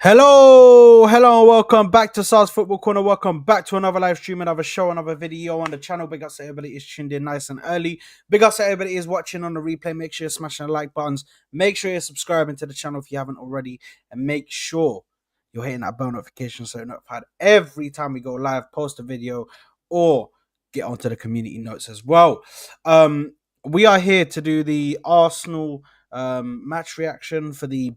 Hello, and welcome back to SARS Football Corner. Welcome back to another live stream, another show, another video on the channel. Big ups to everybody is tuned in nice and early. Big ups to everybody is watching on the replay. Make sure you're smashing the like buttons. Make sure you're subscribing to the channel if you haven't already, and make sure you're hitting that bell notification so you're notified every time we go live, post a video, or get onto the community notes as well. We are here to do the Arsenal match reaction for the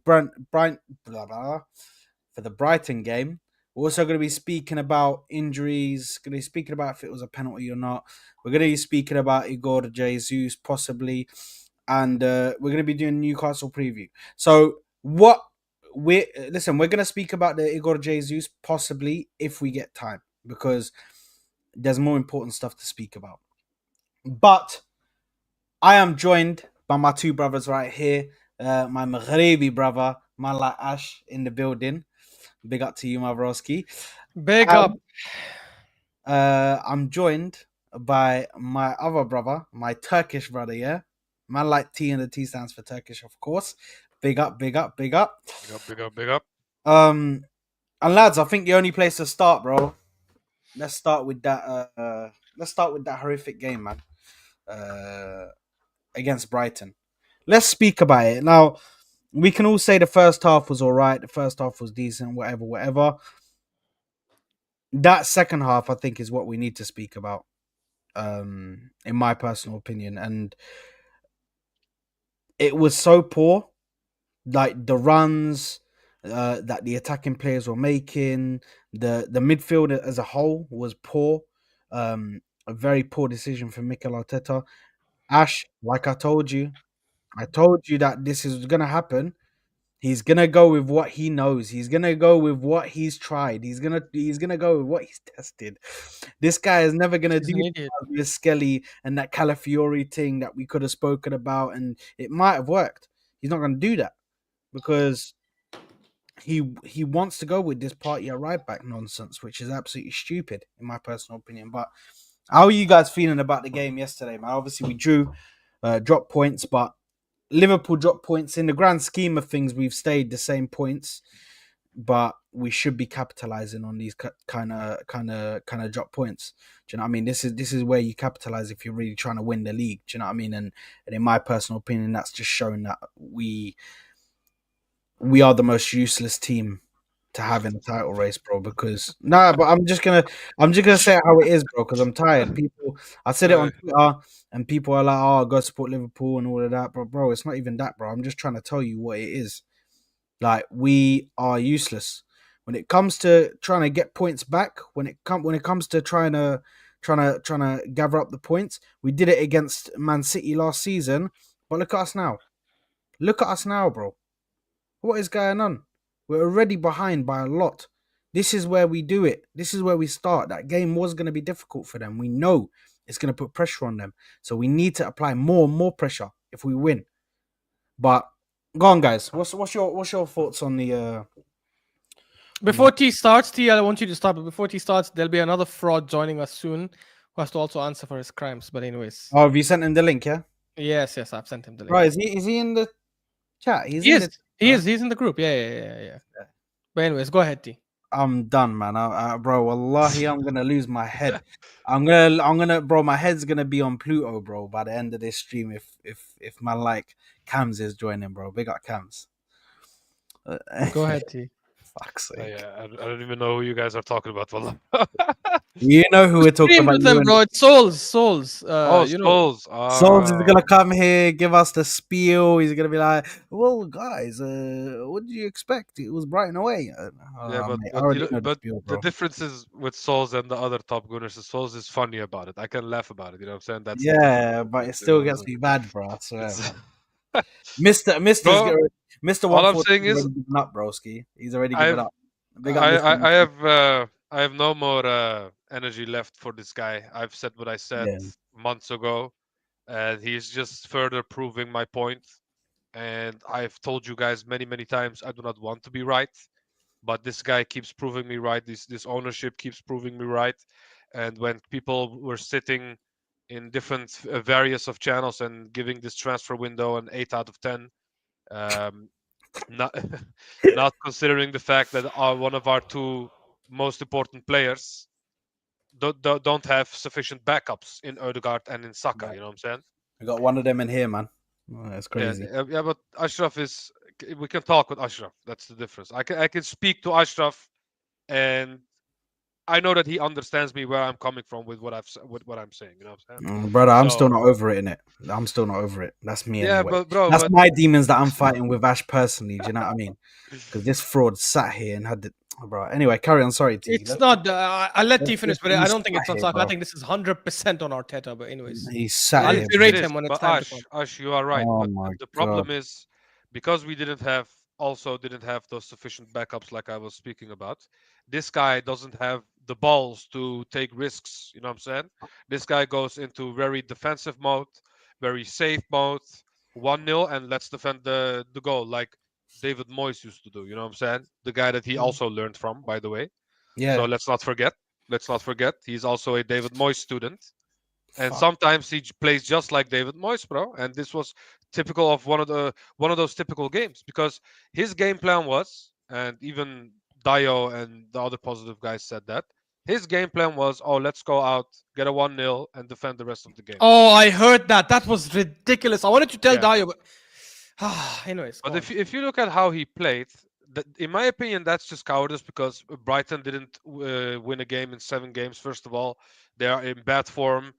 for the Brighton game. We're also going to be speaking about injuries, going to be speaking about if it was a penalty or not. We're going to be speaking about Igor Jesus possibly, and we're going to be doing Newcastle preview. So we're going to speak about the Igor Jesus possibly if we get time, because there's more important stuff to speak about. But I am joined by my two brothers right here, my Maghrebi brother, Mala Ash, in the building. Big up to you, my broski. Big up. I'm joined by my other brother, my Turkish brother, yeah? Man like T, and the T stands for Turkish, of course. Big up, big up, big up. Big up, big up, big up. And lads, I think the only place to start, bro. Let's start with that horrific game, man. Against Brighton. Let's speak about it. Now, we can all say the first half was all right. The first half was decent, whatever. That second half, I think, is what we need to speak about, in my personal opinion. And it was so poor. Like, the runs that the attacking players were making, the midfield as a whole was poor. A very poor decision from Mikel Arteta. Ash, like I told you that this is going to happen. He's gonna go with what he knows. He's gonna go with what he's tried. He's gonna go with what he's tested. This guy is never gonna do with Skelly and that Calafiori thing that we could have spoken about, and it might have worked. He's not gonna do that because he wants to go with this party at right back nonsense, which is absolutely stupid in my personal opinion. But how are you guys feeling about the game yesterday, man? Obviously we drew, dropped points, but Liverpool dropped points. In the grand scheme of things, we've stayed the same points, but we should be capitalizing on these kind of drop points. Do you know what I mean? This is where you capitalize if you're really trying to win the league. Do you know what I mean? And in my personal opinion, that's just showing that we are the most useless team to have in the title race, bro. Because but I'm just gonna say it how it is, bro. Because I'm tired. I said it on Twitter, and people are like, "Oh, go support Liverpool and all of that," but bro, it's not even that, bro. I'm just trying to tell you what it is. Like, we are useless when it comes to trying to get points back. When it comes to trying to gather up the points, we did it against Man City last season. But look at us now. Look at us now, bro. What is going on? We're already behind by a lot. This is where we do it. This is where we start. That game was going to be difficult for them. We know it's going to put pressure on them. So we need to apply more and more pressure if we win. But go on, guys. What's your thoughts on the Before T starts, T, I want you to start, but before T starts, there'll be another fraud joining us soon who has to also answer for his crimes. But anyways. Oh, have you sent him the link, yeah? Yes, I've sent him the link. Right, is he in the chat? He's in the group. Yeah. But anyways, go ahead, T. I'm done, man. Bro, wallahi, I'm gonna lose my head. I'm gonna, bro. My head's gonna be on Pluto, bro, by the end of this stream. If my like Cams is joining, bro. Big up Cams. Go ahead, T. Fuck's sake. Yeah, I don't even know who you guys are talking about. You know who we're talking about, them, bro. It's Souls. Souls. Souls is gonna come here, give us the spiel. He's gonna be like, "Well, guys, what did you expect? It was Brighton away." The difference is with Souls and the other top gunners. Souls is funny about it. I can laugh about it. You know what I'm saying? That's but it still gets me bad, bro. I swear. Mr. All I'm saying is, given up, broski. He's already given up. I have no more energy left for this guy. I've said what I said months ago, and he's just further proving my point. And I've told you guys many times I do not want to be right, but this guy keeps proving me right. This ownership keeps proving me right. And when people were sitting in different various of channels and giving this transfer window an 8 out of 10, not not considering the fact that one of our two most important players don't have sufficient backups in Odegaard and in Saka. Right. You know what I'm saying? We got one of them in here, man. Oh, that's Yeah, crazy. yeah. But Ashraf is. We can talk with Ashraf. That's the difference. I can speak to Ashraf, and I know that he understands me where I'm coming from with with what I'm saying. You know what I'm saying? Brother, I'm still So not over it, innit? I'm still not over it. That's me yeah, anyway. but bro, That's but my demons that I'm fighting with Ash personally. Do you know what I mean? Because this fraud sat here and had the. Bro, anyway, carry on. Sorry, T. It's not. I'll let T finish, but He I don't think sat it's on here, Saka. I bro. think this is 100% on Arteta. But anyways, He it sat I'll here, is, bro. it berate is. him when it's But time to come. Ash, you are right. Oh But my the god. problem is because we didn't have those sufficient backups like I was speaking about. This guy doesn't have the balls to take risks. You know what I'm saying? This guy goes into very defensive mode, very safe mode, 1-0, and let's defend the goal like David Moyes used to do. You know what I'm saying? The guy that he Mm. also learned from, by the way. So Yeah. let's not forget. Let's not forget. He's also a David Moyes student, and Fuck. sometimes he plays just like David Moyes, bro. And this was typical of one of those typical games because his game plan was, and even Dio and the other positive guys said that his game plan was, oh, let's go out, get a 1-0, and defend the rest of the game. Oh, I heard that. That was ridiculous. I wanted to tell Yeah, Dio, but anyways, but go on. if you look at how he played, in my opinion, that's just cowardice because Brighton didn't win a game in 7 games. First of all, they are in bad form.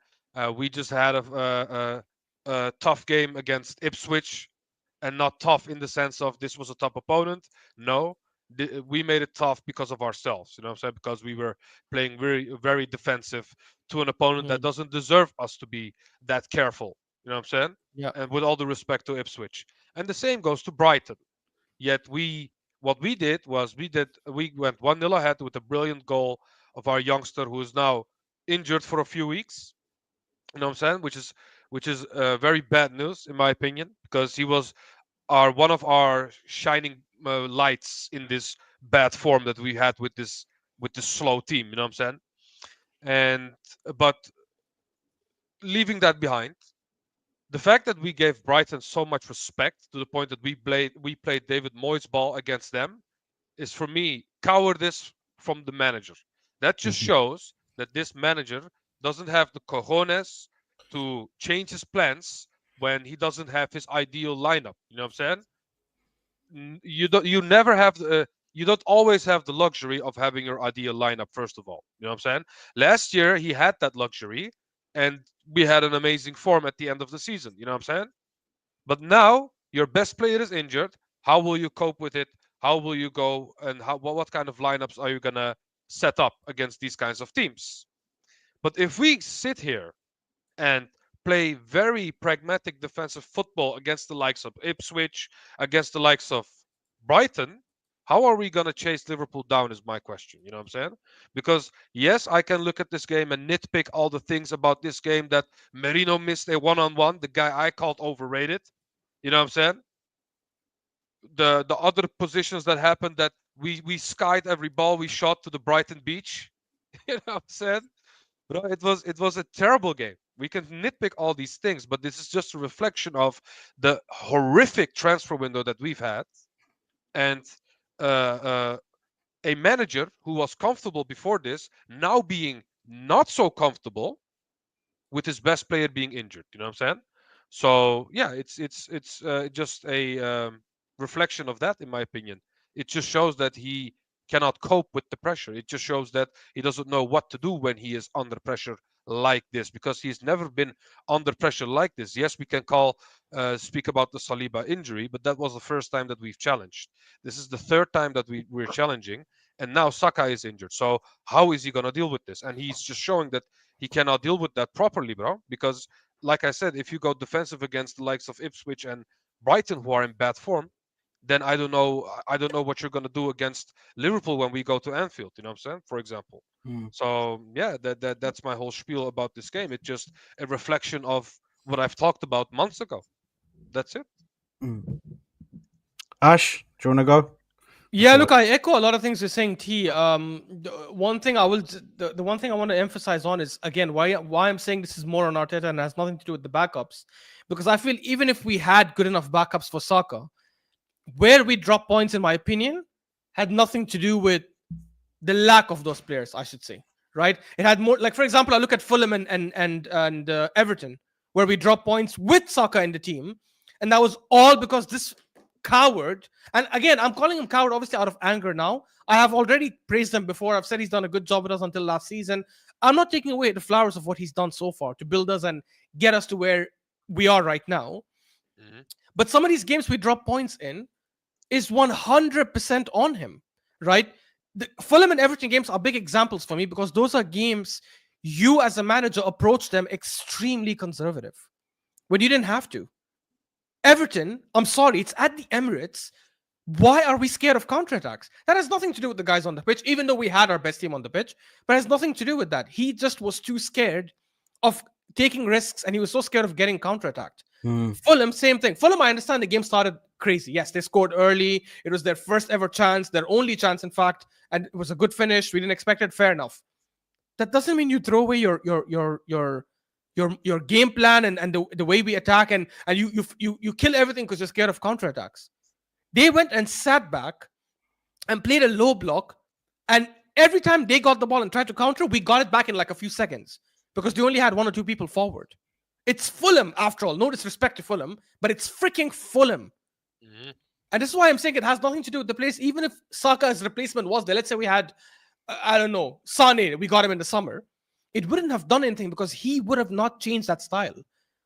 We just had a tough game against Ipswich, and not tough in the sense of this was a tough opponent. No, we made it tough because of ourselves. You know what I'm saying? Because we were playing very defensive to an opponent that Mm, doesn't deserve us to be that careful. You know what I'm saying? yeah. And with all the respect to Ipswich. And the same goes to Brighton. Yet what we did was we went 1-0 ahead with a brilliant goal of our youngster who is now injured for a few weeks. You know what I'm saying? Which is very bad news in my opinion because he was our one of our shining lights in this bad form that we had with this slow team. You know what I'm saying? And but leaving that behind, the fact that we gave Brighton so much respect to the point that we played David Moyes ball against them is for me cowardice from the manager. That just Mhm. shows that this manager doesn't have the cojones to change his plans when he doesn't have his ideal lineup. You know what I'm saying? You never have you don't always have the luxury of having your ideal lineup first of all. You know what I'm saying? Last year he had that luxury and we had an amazing form at the end of the season. You know what I'm saying? But now your best player is injured. How will you cope with it? How will you go and what kind of lineups are you gonna set up against these kinds of teams? But if we sit here and play very pragmatic defensive football against the likes of Ipswich, against the likes of Brighton, how are we going to chase Liverpool down is my question. You know what I'm saying? Because yes, I can look at this game and nitpick all the things about this game that Merino missed a one-on-one, the guy I called overrated. You know what I'm saying? The other positions that happened that we skied every ball we shot to the Brighton beach. You know what I'm saying? Bro, it was a terrible game. We can nitpick all these things, but this is just a reflection of the horrific transfer window that we've had, and uh, uh, a manager who was comfortable before this now being not so comfortable with his best player being injured. You know what I'm saying? So yeah, it's just a reflection of that, in my opinion. It just shows that he cannot cope with the pressure. It just shows that he doesn't know what to do when he is under pressure like this because he's never been under pressure like this. Yes, we can speak about the Saliba injury, but that was the first time that we've challenged. This is the third time that we're challenging, and now Saka is injured. So how is he going to deal with this? And he's just showing that he cannot deal with that properly, bro. Because, like I said, if you go defensive against the likes of Ipswich and Brighton, who are in bad form, then I don't know. I don't know what you're gonna do against Liverpool when we go to Anfield. You know what I'm saying? For example. Mm, So yeah, that's my whole spiel about this game. It's just a reflection of what I've talked about months ago. That's it. mm. Ash, do you want to go? What's Yeah, your look, I echo a lot of things you're saying, T. The one thing I want to emphasize on is again why I'm saying this is more on Arteta and has nothing to do with the backups, because I feel even if we had good enough backups for Saka, where we drop points, in my opinion, had nothing to do with the lack of those players, I should say. Right? It had more, like for example, I look at Fulham and Everton, where we drop points with Saka in the team, and that was all because this coward. And again, I'm calling him coward obviously out of anger now. I have already praised him before. I've said he's done a good job with us until last season. I'm not taking away the flowers of what he's done so far to build us and get us to where we are right now. Mhm. But some of these games we drop points in is 100% on him, right? The Fulham and Everton games are big examples for me because those are games you as a manager approach them extremely conservative when you didn't have to. Everton, I'm sorry, it's at the Emirates. Why are we scared of counterattacks? That has nothing to do with the guys on the pitch, even though we had our best team on the pitch, but it has nothing to do with that. He just was too scared of taking risks and he was so scared of getting counterattacked. Fulham, same thing. Fulham, I understand the game started crazy. Yes, they scored early. It was their first ever chance, their only chance, in fact, and it was a good finish. We didn't expect it. Fair enough. That doesn't mean you throw away your game plan and the way we attack and you kill everything because you're scared of counterattacks. They went and sat back and played a low block, and every time they got the ball and tried to counter, we got it back in like a few seconds because they only had one or two people forward. It's Fulham, after all. No disrespect to Fulham, but it's freaking Fulham. Mhm. And this is why I'm saying it has nothing to do with the place. Even if Saka's replacement was there, let's say we had, I don't know, Sane, we got him in the summer, it wouldn't have done anything because he would have not changed that style.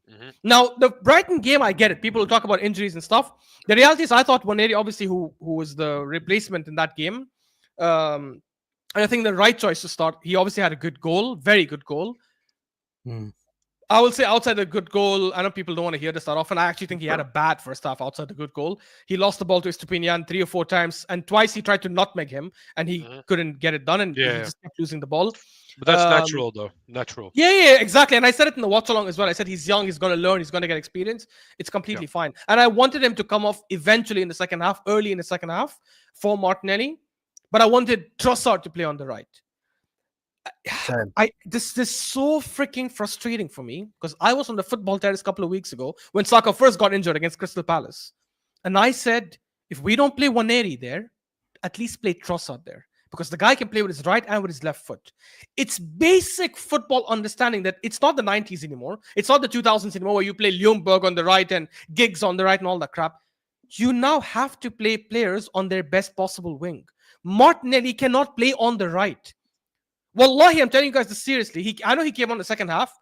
Mhm. Now, the Brighton game, I get it. People will talk about injuries and stuff. The reality is, I thought Waneri, obviously, who was the replacement in that game, and I think the right choice to start. He obviously had a good goal, very good goal. I will say outside the good goal, I know people don't want to hear this that often. I actually think he had a bad first half outside the good goal. He lost the ball to Estupinian 3 or 4 times, and twice he tried to nutmeg him, and he Mhm. couldn't get it done, and he Yeah, just kept losing the ball. but that's Um, natural though. Natural. yeah, exactly. And I said it in the watch along as well. I said he's young, he's going to learn, he's going to get experience. It's completely fine. And I wanted him to come off eventually in the second half, early in the second half for Martinelli, but I wanted Trossard to play on the right. Same. This is so freaking frustrating for me because I was on the football terrace a couple of weeks ago when Saka first got injured against Crystal Palace, and I said, if we don't play Waneri there, at least play Trossard there because the guy can play with his right and with his left foot. It's basic football understanding that it's not the 90s anymore. It's not the 2000s anymore where you play Ljungberg on the right and Giggs on the right and all that crap. You now have to play players on their best possible wing. Martinelli cannot play on the right. Wallahi, I'm telling you guys this seriously. I know he came on the second half.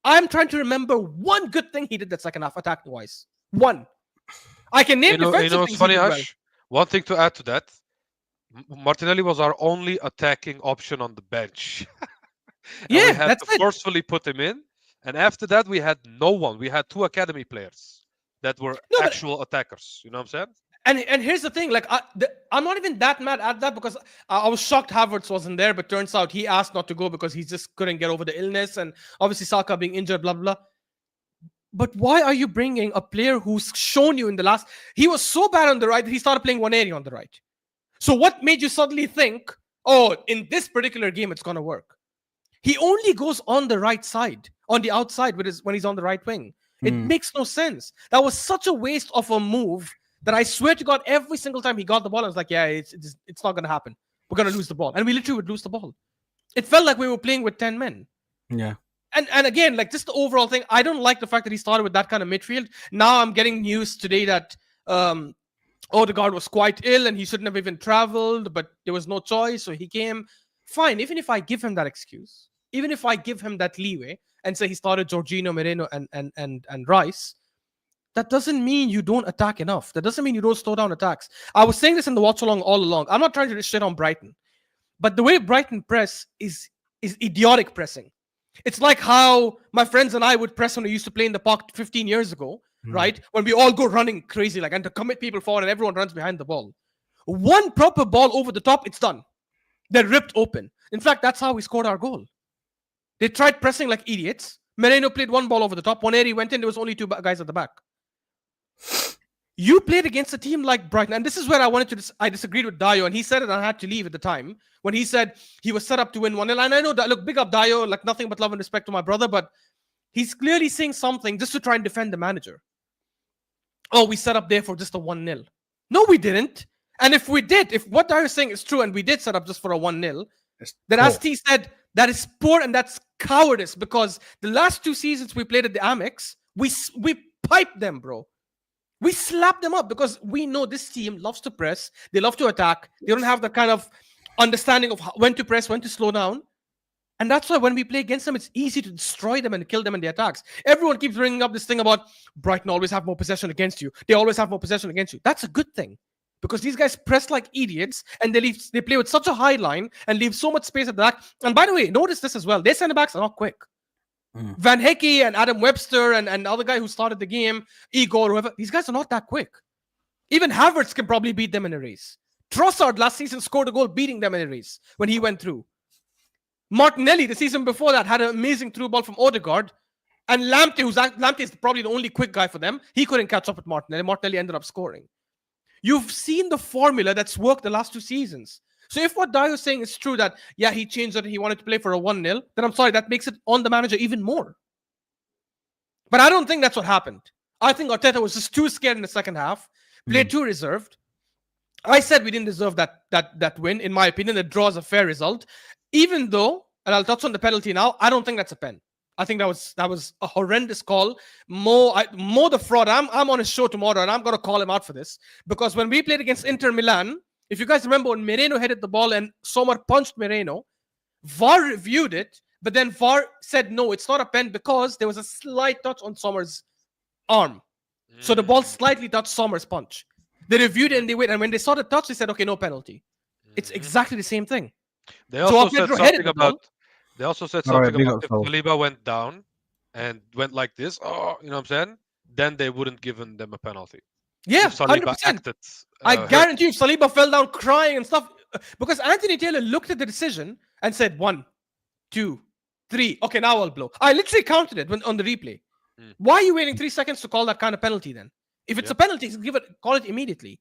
I'm trying to remember one good thing he did that second half, attacking wise. One. I can name defensive What's things he funny, did well. Ash? One thing to add to that: Martinelli was our only attacking option on the bench, and we Yeah, had that's to it. forcefully put him in. And after that, we had no one. We had 2 academy players that were No, but actual attackers. You know what I'm saying? and here's the thing, like I'm not even that mad at that because I was shocked Havertz wasn't there, but turns out he asked not to go because he just couldn't get over the illness, and obviously Saka being injured, blah blah. But why are you bringing a player who's shown you in the last? He was so bad on the right that he started playing Waneri on the right. So what made you suddenly think, oh, in this particular game it's gonna work? He only goes on the right side, on the outside when he's on the right wing. It makes no sense. That was such a waste of a move that I swear to God, every single time he got the ball, I was like, yeah, it's not going to happen. We're going to lose the ball. And we literally would lose the ball. It felt like we were playing with 10 men. Yeah. And again, like just the overall thing, I don't like the fact that he started with that kind of midfield. Now I'm getting news today that Odegaard was quite ill and he shouldn't have even traveled, but there was no choice, so he came. Fine, even if I give him that excuse, even if I give him that leeway and say he started Jorginho, Moreno, and Rice, that doesn't mean you don't attack enough. That doesn't mean you don't slow down attacks. I was saying this in the watch along all along. I'm not trying to shit on Brighton, but the way Brighton press is idiotic pressing. It's like how my friends and I would press when we used to play in the park 15 years ago, right? When we all go running crazy, like, and to commit people forward and everyone runs behind the ball. One proper ball over the top, it's done. They're ripped open. In fact, that's how we scored our goal. They tried pressing like idiots. Moreno played one ball over the top. Waneri went in. There was only 2 guys at the back. You played against a team like Brighton, and this is where I disagreed with Dio, and he said it, and I had to leave at the time when he said he was set up to win 1-0. And I know that, look, big up Dio, like nothing but love and respect to my brother, but he's clearly saying something just to try and defend the manager. Oh, we set up there for just a 1-0. No, we didn't. And if we did, if what Darius is saying is true, and we did set up just for a 1-0, It's then poor. as T said, that is poor and that's cowardice, because the last 2 seasons we played at the Amex, we piped them, bro. We slapped them up because we know this team loves to press. They love to attack. They don't have the kind of understanding of when to press, when to slow down. And that's why when we play against them, it's easy to destroy them and kill them in the attacks. Everyone keeps bringing up this thing about Brighton always have more possession against you. They always have more possession against you. That's a good thing, because these guys press like idiots and they play with such a high line and leave so much space at the back. And by the way, notice this as well. Their centre backs are not quick. Van Hecke and Adam Webster and the other guy who started the game, Igor, whoever, these guys are not that quick. Even Havertz can probably beat them in a race. Trossard last season scored a goal beating them in a race when he went through. Martinelli, the season before that, had an amazing through ball from Odegaard. And Lamptey is probably the only quick guy for them. He couldn't catch up with Martinelli. Martinelli ended up scoring. You've seen the formula that's worked the last 2 seasons. So if what Dio's saying is true, that, yeah, he changed it and he wanted to play for a 1-0, then I'm sorry, that makes it on the manager even more. But I don't think that's what happened. I think Arteta was just too scared in the second half, played too reserved. I said we didn't deserve that win. In my opinion, the draw is a fair result. Even though, and I'll touch on the penalty now, I don't think that's a pen. I think that was a horrendous call. Mo the fraud. I'm on his show tomorrow, and I'm going to call him out for this. Because when we played against Inter Milan, if you guys remember when Moreno headed the ball and Sommer punched Moreno, VAR reviewed it, but then VAR said, no, it's not a pen because there was a slight touch on Sommer's arm. So the ball slightly touched Sommer's punch. They reviewed it and they waited. And when they saw the touch, they said, okay, no penalty. It's exactly the same thing. They also So said something about. They also said All right, something big about up, if Sol. Saliba went down and went like this, oh, you know what I'm saying? Then they wouldn't given them a penalty. Yeah, If Saliba 100%. acted, I hurt. guarantee you, if Saliba fell down crying and stuff, because Anthony Taylor looked at the decision and said 1, 2, 3. Okay, now I'll blow. I literally counted it on the replay. Why are you waiting 3 seconds to call that kind of penalty then? If it's a penalty, call it immediately.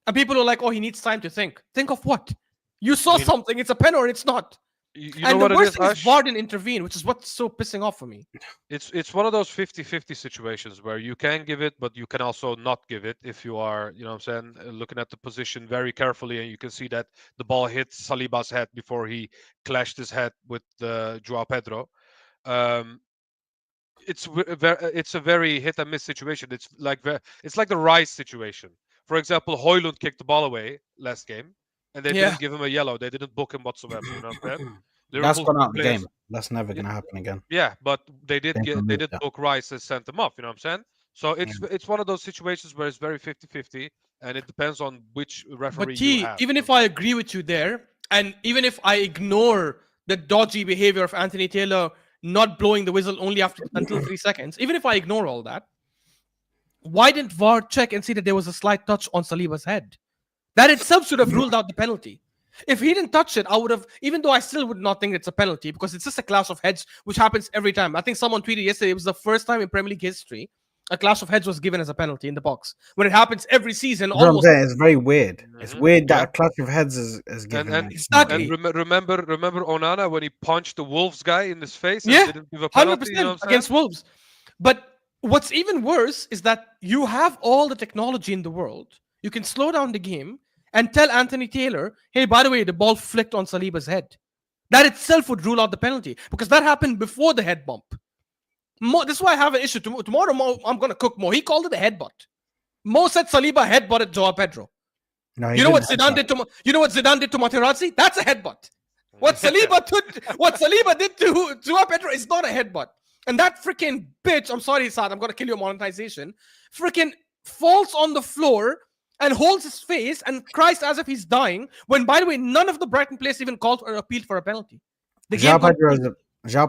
And people are like, oh, he needs time to think. Think of what? You saw something, it's a pen or it's not. You know And what the it worst is, thing is Ash? VAR didn't intervene, which is what's so pissing off for me. It's one of those 50-50 situations where you can give it, but you can also not give it if you are, you know what I'm saying, looking at the position very carefully, and you can see that the ball hits Saliba's head before he clashed his head with Joao Pedro. It's a very hit and miss situation. It's like the Rice situation. For example, Højlund kicked the ball away last game, and they Yeah. didn't give him a yellow. They didn't book him whatsoever. You know what I'm saying? That's Liverpool gone out of the players, game. That's never yeah, going to happen again. yeah, but they Same for did yeah. book Rice and sent him off. You know what I'm saying? So it's one of those situations where it's very 50-50, and it depends on which referee But you have. even if I agree with you there, and even if I ignore the dodgy behavior of Anthony Taylor not blowing the whistle only until 3 seconds, even if I ignore all that, why didn't VAR check and see that there was a slight touch on Saliba's head? That itself should have ruled out the penalty. If he didn't touch it, I would have, even though I still would not think it's a penalty, because it's just a clash of heads, which happens every time. I think someone tweeted yesterday it was the first time in Premier League history a clash of heads was given as a penalty in the box. When it happens every season, That's what I'm almost. saying. It's very weird. It's weird that Yeah. a clash of heads is given. And Exactly. remember Onana when he punched the Wolves guy in his face and Yeah, didn't give a 100% penalty. You know what I'm against saying? Wolves. But what's even worse is that you have all the technology in the world. You can slow down the game and tell Anthony Taylor, hey, by the way, the ball flicked on Saliba's head. That itself would rule out the penalty, because that happened before the head bump. This is why I have an issue. Tomorrow, I'm going to cook Mo. He called it a headbutt. Mo said Saliba headbutted Joao Pedro. No, You know what Zidane did to? You know what Zidane did to Materazzi? That's a headbutt. What Saliba did to Joao Pedro is not a headbutt. And that freaking bitch, I'm sorry, Saad, I'm going to kill your monetization, freaking falls on the floor and holds his face and cries as if he's dying, when, by the way, none of the Brighton players even called or appealed for a penalty. The Joao game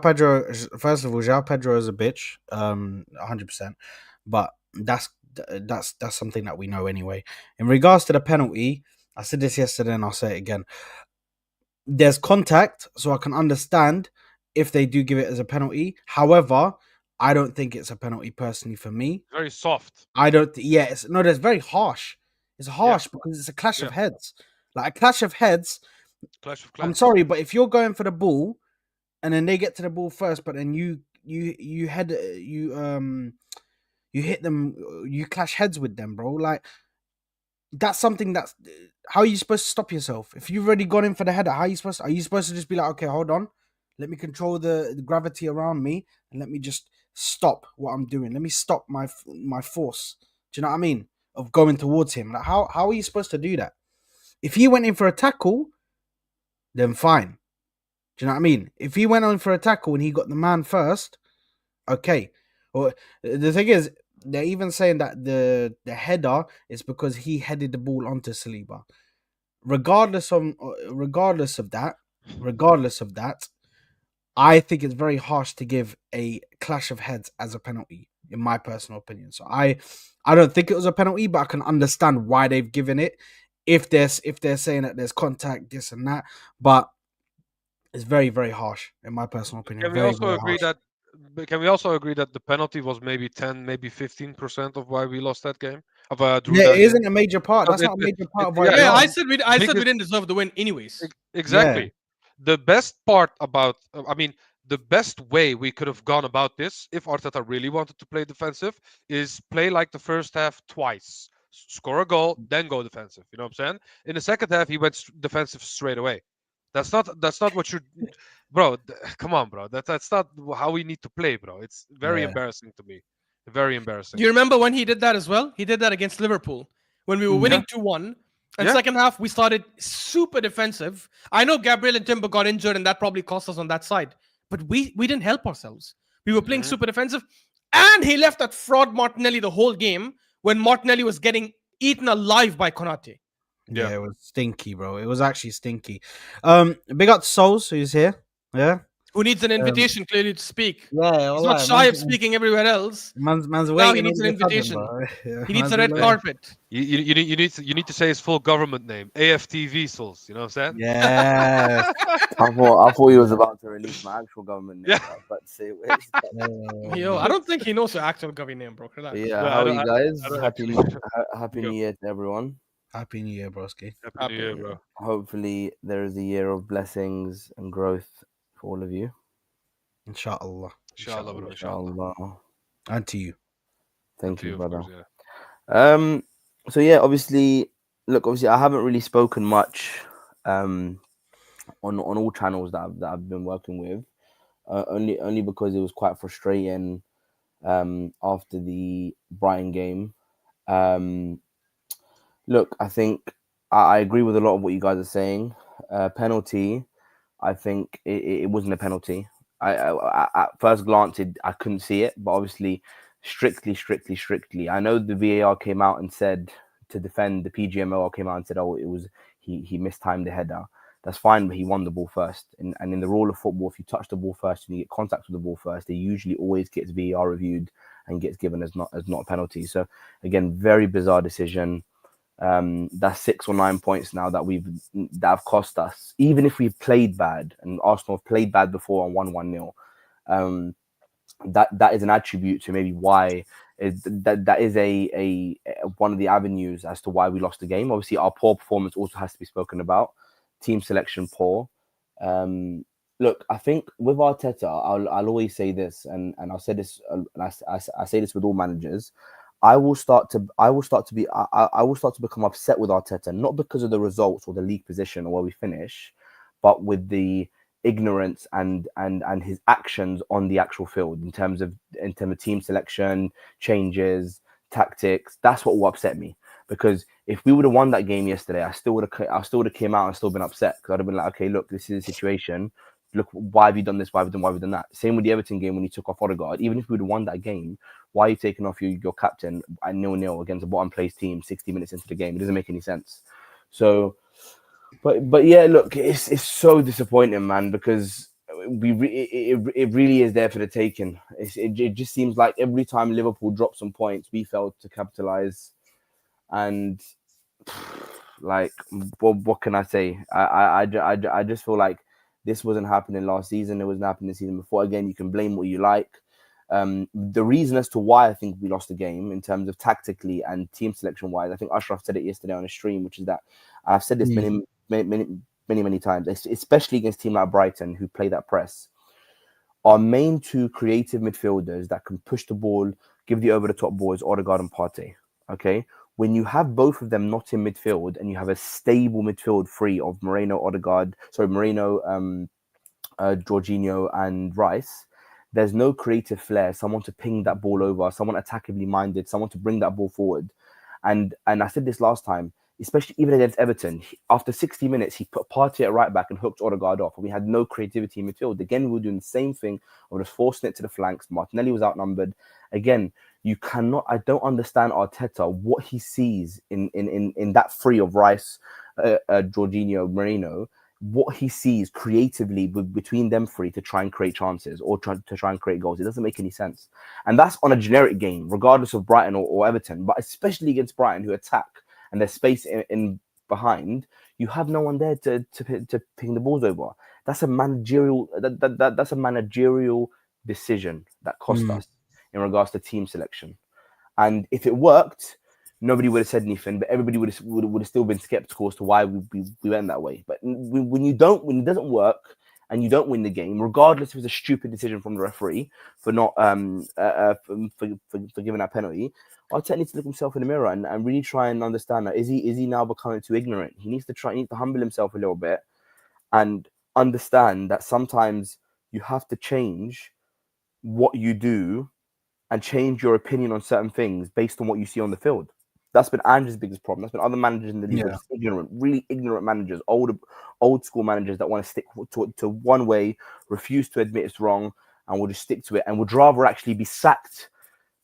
Pedro first of all, Joao Pedro is a bitch, 100%. But that's something that we know anyway. In regards to the penalty, I said this yesterday and I'll say it again. There's contact, so I can understand if they do give it as a penalty. However, I don't think it's a penalty personally for me. Very soft. I don't. That's very harsh. It's harsh because it's a clash of heads. Like a clash of heads. Clash of I'm Clans. sorry, but if you're going for the ball, and then they get to the ball first, but then you hit them, you clash heads with them, bro. Like that's something that's how are you supposed to stop yourself? If you've already gone in for the header, how are you supposed to just be like, okay, hold on, let me control the gravity around me and let me just stop what I'm doing. Let me stop my force. Do you know what I mean? Of going towards him. Like how are you supposed to do that? If he went in for a tackle, then fine. Do you know what I mean? If he went on for a tackle and he got the man first, okay. Or the thing is, they're even saying that the header is because he headed the ball onto Saliba. Regardless of that, regardless of that, I think it's very harsh to give a clash of heads as a penalty, in my personal opinion. So I don't think it was a penalty, but I can understand why they've given it. If they're saying that there's contact, this and that, but it's very, very harsh, in my personal opinion. Can we Very, also very agree harsh. that? But can we also agree that the penalty was maybe 10, maybe 15% of why we lost that game, of drew Yeah, it that game? isn't a major part. Because That's not a major part of why yeah, we Yeah, it's I lost. said I said we because didn't deserve the win anyways. Yeah, exactly the best part about, I mean, the best way we could have gone about this if Arteta really wanted to play defensive is play like the first half twice, score a goal, then go defensive. You know what I'm saying? In the second half, he went defensive straight away. That's not what you, bro. Come on, bro. That's not how we need to play, bro. It's very yeah. embarrassing to me. Very Do embarrassing. you remember when he did that as well? He did that against Liverpool when we were Mhm. Yeah, winning 2-1. And yeah. second half, we started super defensive. I know Gabriel and Timber got injured, and that probably cost us on that side. But we didn't help ourselves. We were playing Hmm. super defensive. And he left that fraud Martinelli the whole game when Martinelli was getting eaten alive by Konate. Yeah. Yeah, it was stinky, bro. It was actually stinky. Big up to Souls, who's here. Yeah. Who needs an Um, invitation clearly to speak? yeah, He's not wallah, shy of speaking everywhere else. man's Now he waiting all needs an of a sudden, invitation. bro. Yeah, He needs man's a all red over. carpet. You need to say his full government name, AFTV Souls. You know what I'm saying? Yes. I thought he was about to release my actual government name. Yeah. I was about to say, where's that? Yo, I don't think he knows your actual Govy name, bro. But Relax. yeah, No, how I are don't. you I guys? don't Happy actually. Happy Go. New Year to everyone. Happy New Year, broski. Happy New Happy Year, New Year. bro. Hopefully, there is a year of blessings and growth for all of you. Inshallah. Inshallah, bro. Inshallah. Inshallah. Inshallah. And to you. And Thank to you, you, of brother. course. Yeah. Um. So yeah, obviously, I haven't really spoken much, on all channels that I've been working with. Only because it was quite frustrating. After the Brighton game. Um. Look, I think I agree with a lot of what you guys are saying. Penalty, I think it wasn't a penalty. At first glance, I couldn't see it, but obviously, strictly. I know the VAR came out and said to defend the PGMOL came out and said, "Oh, it was he mistimed the header." That's fine, but he won the ball first. And in the rule of football, if you touch the ball first and you get contact with the ball first, it usually always gets VAR reviewed and gets given as not a penalty. So again, very bizarre decision. That's 6 or 9 points now that have cost us. Even if we've played bad, and Arsenal have played bad before and won 1-0, um, that is an attribute to maybe why that is a one of the avenues as to why we lost the game. Obviously, our poor performance also has to be spoken about. Team selection poor. Um, Look, I think with Arteta, I'll always say this, and I'll say this, and I say this with all managers. I will start to become upset with Arteta, not because of the results or the league position or where we finish, but with the ignorance and his actions on the actual field in terms of team selection, changes, tactics. That's what will upset me. Because if we would have won that game yesterday, I still would have came out and still been upset because I'd have been like, okay, look, this is a situation. Look, why have you done this? Why have you done that? Same with the Everton game when you took off Odegaard. Even if we would have won that game, why are you taking off your captain at 0-0 against a bottom place team 60 minutes into the game? It doesn't make any sense. So, but yeah, look, it's so disappointing, man, because it really is there for the taking. It just seems like every time Liverpool dropped some points, we failed to capitalize. And like, what can I say? I just feel like this wasn't happening last season. It wasn't happening the season before. Again, you can blame what you like. The reason as to why I think we lost the game in terms of tactically and team selection wise, I think Ashraf said it yesterday on a stream, which is that I've said this many times, especially against a team like Brighton who play that press. Our main two creative midfielders that can push the ball, give the over the top balls, Odegaard and Partey. Okay, when you have both of them not in midfield and you have a stable midfield free of Moreno, Jorginho and Rice, there's no creative flair, someone to ping that ball over, someone attackively minded, someone to bring that ball forward. And I said this last time, especially even against Everton, after 60 minutes, he put Partey at right back and hooked Odegaard off. And we had no creativity in midfield. Again, we were doing the same thing. I was forcing it to the flanks. Martinelli was outnumbered. Again, you cannot, I don't understand Arteta, what he sees in that free of Rice, Jorginho, Moreno, what he sees creatively between them three to try and create chances or to try and create goals. It doesn't make any sense. And that's on a generic game, regardless of Brighton or Everton, but especially against Brighton, who attack and there's space in behind, you have no one there to ping the balls over. That's a managerial that's a managerial decision that cost us in regards to team selection. And if it worked, nobody would have said anything, but everybody would have still been skeptical as to why we went that way. But when it doesn't work and you don't win the game, regardless if it's a stupid decision from the referee for not for giving that penalty, Arteta needs to look himself in the mirror and really try and understand that is he now becoming too ignorant? He needs to humble himself a little bit and understand that sometimes you have to change what you do and change your opinion on certain things based on what you see on the field. That's been Andrew's biggest problem. That's been other managers in the league, just ignorant, really ignorant managers, old school managers that want to stick to one way, refuse to admit it's wrong, and will just stick to it, and would rather actually be sacked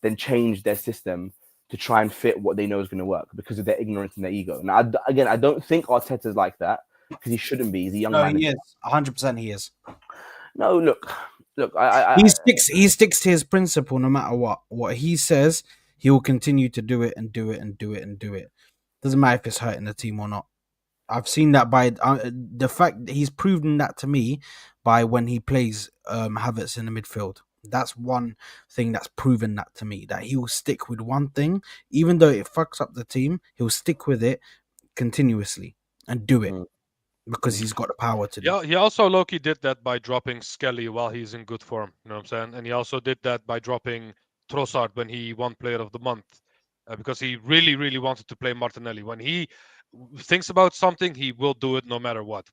than change their system to try and fit what they know is going to work because of their ignorance and their ego. Now, I don't think Arteta's like that because he shouldn't be. He's a young manager. He is. 100% he is. No, look. He sticks to his principle no matter what. What he says, he will continue to do it and do it and do it and do it. Doesn't matter if it's hurting the team or not. I've seen that by the fact that he's proven that to me by when he plays Havertz in the midfield. That's one thing that's proven that to me, that he will stick with one thing, even though it fucks up the team, he'll stick with it continuously and do it because he's got the power to do it. Yeah, he also Loki did that by dropping Skelly while he's in good form. You know what I'm saying? And he also did that by dropping Trossard when he won Player of the Month, because he really, really wanted to play Martinelli. When he thinks about something, he will do it no matter what.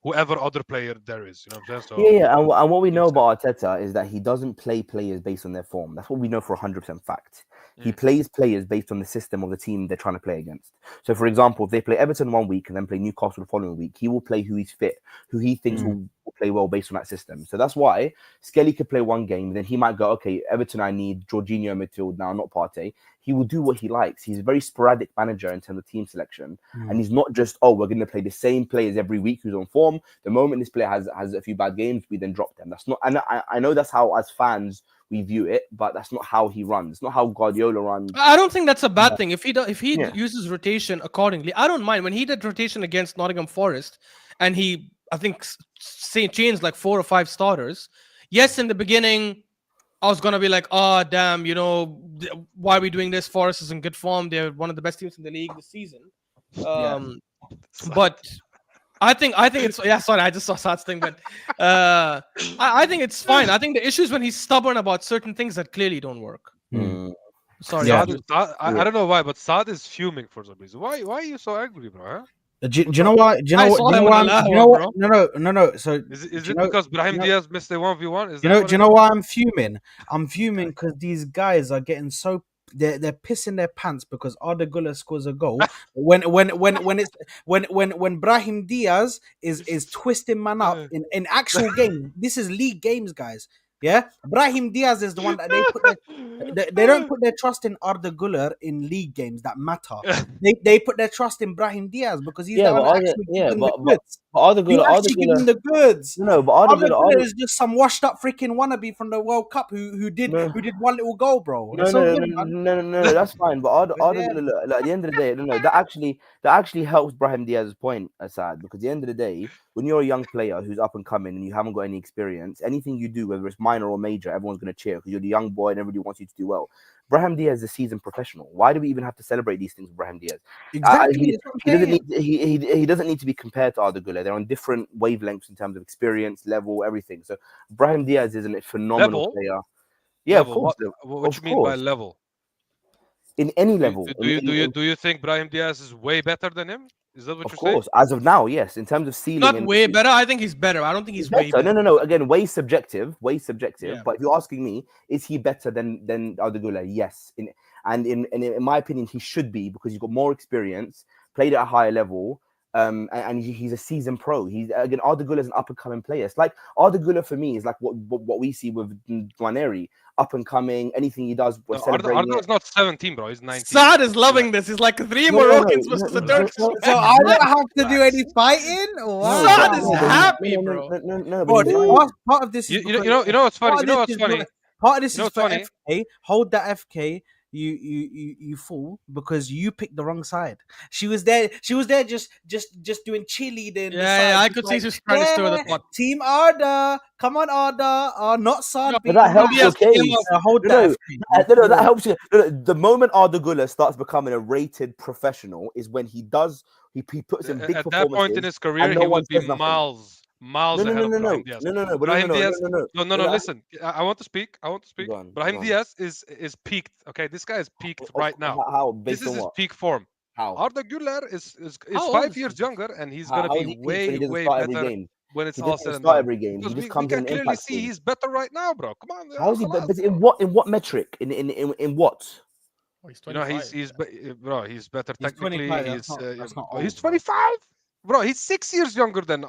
Whoever other player there is, you know what I'm saying? So, yeah. And what we know about Arteta is that he doesn't play players based on their form. That's what we know for 100% fact. He plays players based on the system of the team they're trying to play against. So, for example, if they play Everton one week and then play Newcastle the following week, he will play who he's fit, who he thinks will play well based on that system. So that's why Skelly could play one game, then he might go, okay, Everton, I need Jorginho midfield now, not Partey. He will do what he likes. He's a very sporadic manager in terms of team selection. And he's not just, we're going to play the same players every week who's on form. The moment this player has a few bad games, we then drop them. That's not, and I know that's how, as fans, we view it, but that's not how he runs. It's not how Guardiola runs. I don't think that's a bad thing. If he uses rotation accordingly, I don't mind. When he did rotation against Nottingham Forest, and he, I think, changed like 4 or 5 starters. Yes, in the beginning, I was gonna be like, oh damn, why are we doing this? Forest is in good form. They're one of the best teams in the league this season. But I think it's sorry, I just saw Sad's thing, but I think it's fine. I think the issue is when he's stubborn about certain things that clearly don't work. Sorry, I don't know why, but Saad is fuming for some reason. Why are you so angry, bro? Huh? Do you know why? Do you know what? No. So is it because Brahim Diaz missed a 1v1? Do you know why I'm fuming? I'm fuming because these guys are getting so they're pissing their pants because Arda Güler scores a goal when Brahim Diaz is twisting man up in actual game. This is league games, guys. Yeah, Brahim Diaz is the one that they don't put their trust in Arda Güler in league games that matter. They put their trust in Brahim Diaz because he's the one that actually giving the goods. Arda Güler giving the goods. No, but Arda Güler is just some washed up freaking wannabe from the World Cup who did one little goal, bro. No, that's fine. But Arda Güler, look, at the end of the day, that actually helps Brahim Diaz's point, Asad, because at the end of the day, when you're a young player who's up and coming and you haven't got any experience, anything you do, whether it's minor or major, everyone's going to cheer because you're the young boy and everybody wants you to do well. Brahim Diaz is a seasoned professional. Why do we even have to celebrate these things with Brahim Diaz? Exactly. He doesn't need to be compared to Arda Güler. They're on different wavelengths in terms of experience, level, everything. So Brahim Diaz is a phenomenal player. Yeah, level? of course. What you mean by level? in any level. Do you think Brahim Diaz is way better than him? Is that what Of you're saying? course, as of now, yes. In terms of ceiling, Not and way better. I think he's better. I don't think he's way better. better. No. Again, way subjective. Yeah. But if you're asking me, is he better than Arda Güler? Yes. In my opinion, he should be, because he's got more experience, played at a higher level, and he's a seasoned pro. He's again, Arda Güler is an up and coming player. It's like Arda Güler for me is like what we see with Guaneri, up and coming. Anything he does, we're celebrating. Arda is not 17, bro. He's 19. Saad is loving this. He's like three Moroccans versus the Turks. So I don't have to do any fighting. Saad is happy, bro. No, Part of this is You know what's funny? You know what's funny? Part of this You know is for what's funny? FK. Hold that FK. You fool, because you picked the wrong side. She was there just doing cheerleading. Yeah, I could see she's trying to stir the pot. Team Arda, come on Arda, not Saad. But that helps your case. Hold No, that. no, that helps you. No, the moment Arda Güler starts becoming a rated professional is when he puts in big At performances. that point in his career, and no he one would be says nothing. miles ahead of Brahim Diaz. Brahim Diaz. No. Listen, I want to speak. Go on, Brahim Diaz is peaked. Okay, this guy is peaked right now. How? This Based is on his what? peak form. How? Arda Güler is How old 5 is years he? younger, and he's How gonna is be he peaked when he doesn't way start every better game? when it's He all doesn't said and start done. every game. Because He just we comes can in clearly impact. see he's better right now, bro. Come on. How is he? خلاص, But bro. in what metric? In what? Oh, he's You know, 25. he's better He's technically. 25, He's that's not he's old, bro. 25, bro. He's 6 years younger than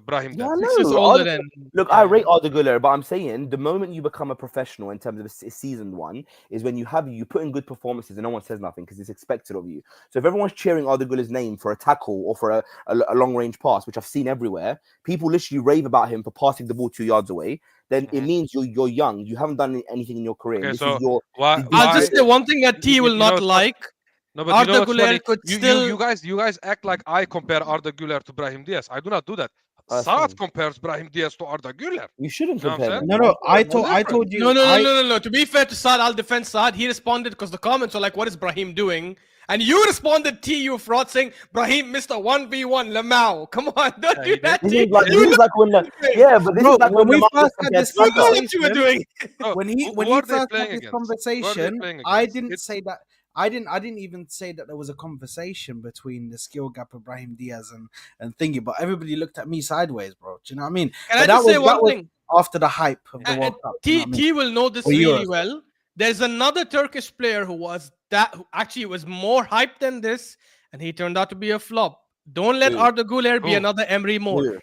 Brahim Yeah, I Diaz. 6 years know. older than. Look, yeah. I rate Arda Güler, but I'm saying the moment you become a professional in terms of a seasoned one is when you put in good performances and no one says nothing because it's expected of you. So if everyone's cheering Arda Güler's name for a tackle or for a long range pass, which I've seen everywhere, people literally rave about him for passing the ball 2 yards away. Then it means you're young. You haven't done anything in your career. Okay, This so is your. I'll just say one thing that T You will know not what's like. No, but you know Arda what's funny? Güler could You still. guys act like I compare Arda Güler to Brahim Diaz. I do not do that. That's Saad fine. compares Brahim Diaz to Arda Güler. You shouldn't You know what I'm compare them. saying? No, I different. told you. No. To be fair to Saad, I'll defend Saad. He responded because the comments were like, "What is Brahim doing?" And you responded, "T, you fraud," saying Brahim missed a 1v1 Lamau. Come on, don't do that. This T. is like, You when the, yeah, but this Bro, is like when we the first had this know conversation, what you were doing. Oh, when who he are they first playing had this against? Who are they conversation, playing I against? didn't It's- say that. I didn't even say that there was a conversation between the skill gap of Brahim Diaz and Thingy, but everybody looked at me sideways, bro. Do you know what I mean? Can But I just say one was thing? after the hype of the And World Cup. You know what I mean? T will know this Or really Euros. well. There's another Turkish player who actually was more hyped than this, and he turned out to be a flop. Don't let Who? Arda Güler be Who? another Emery Moore. Who?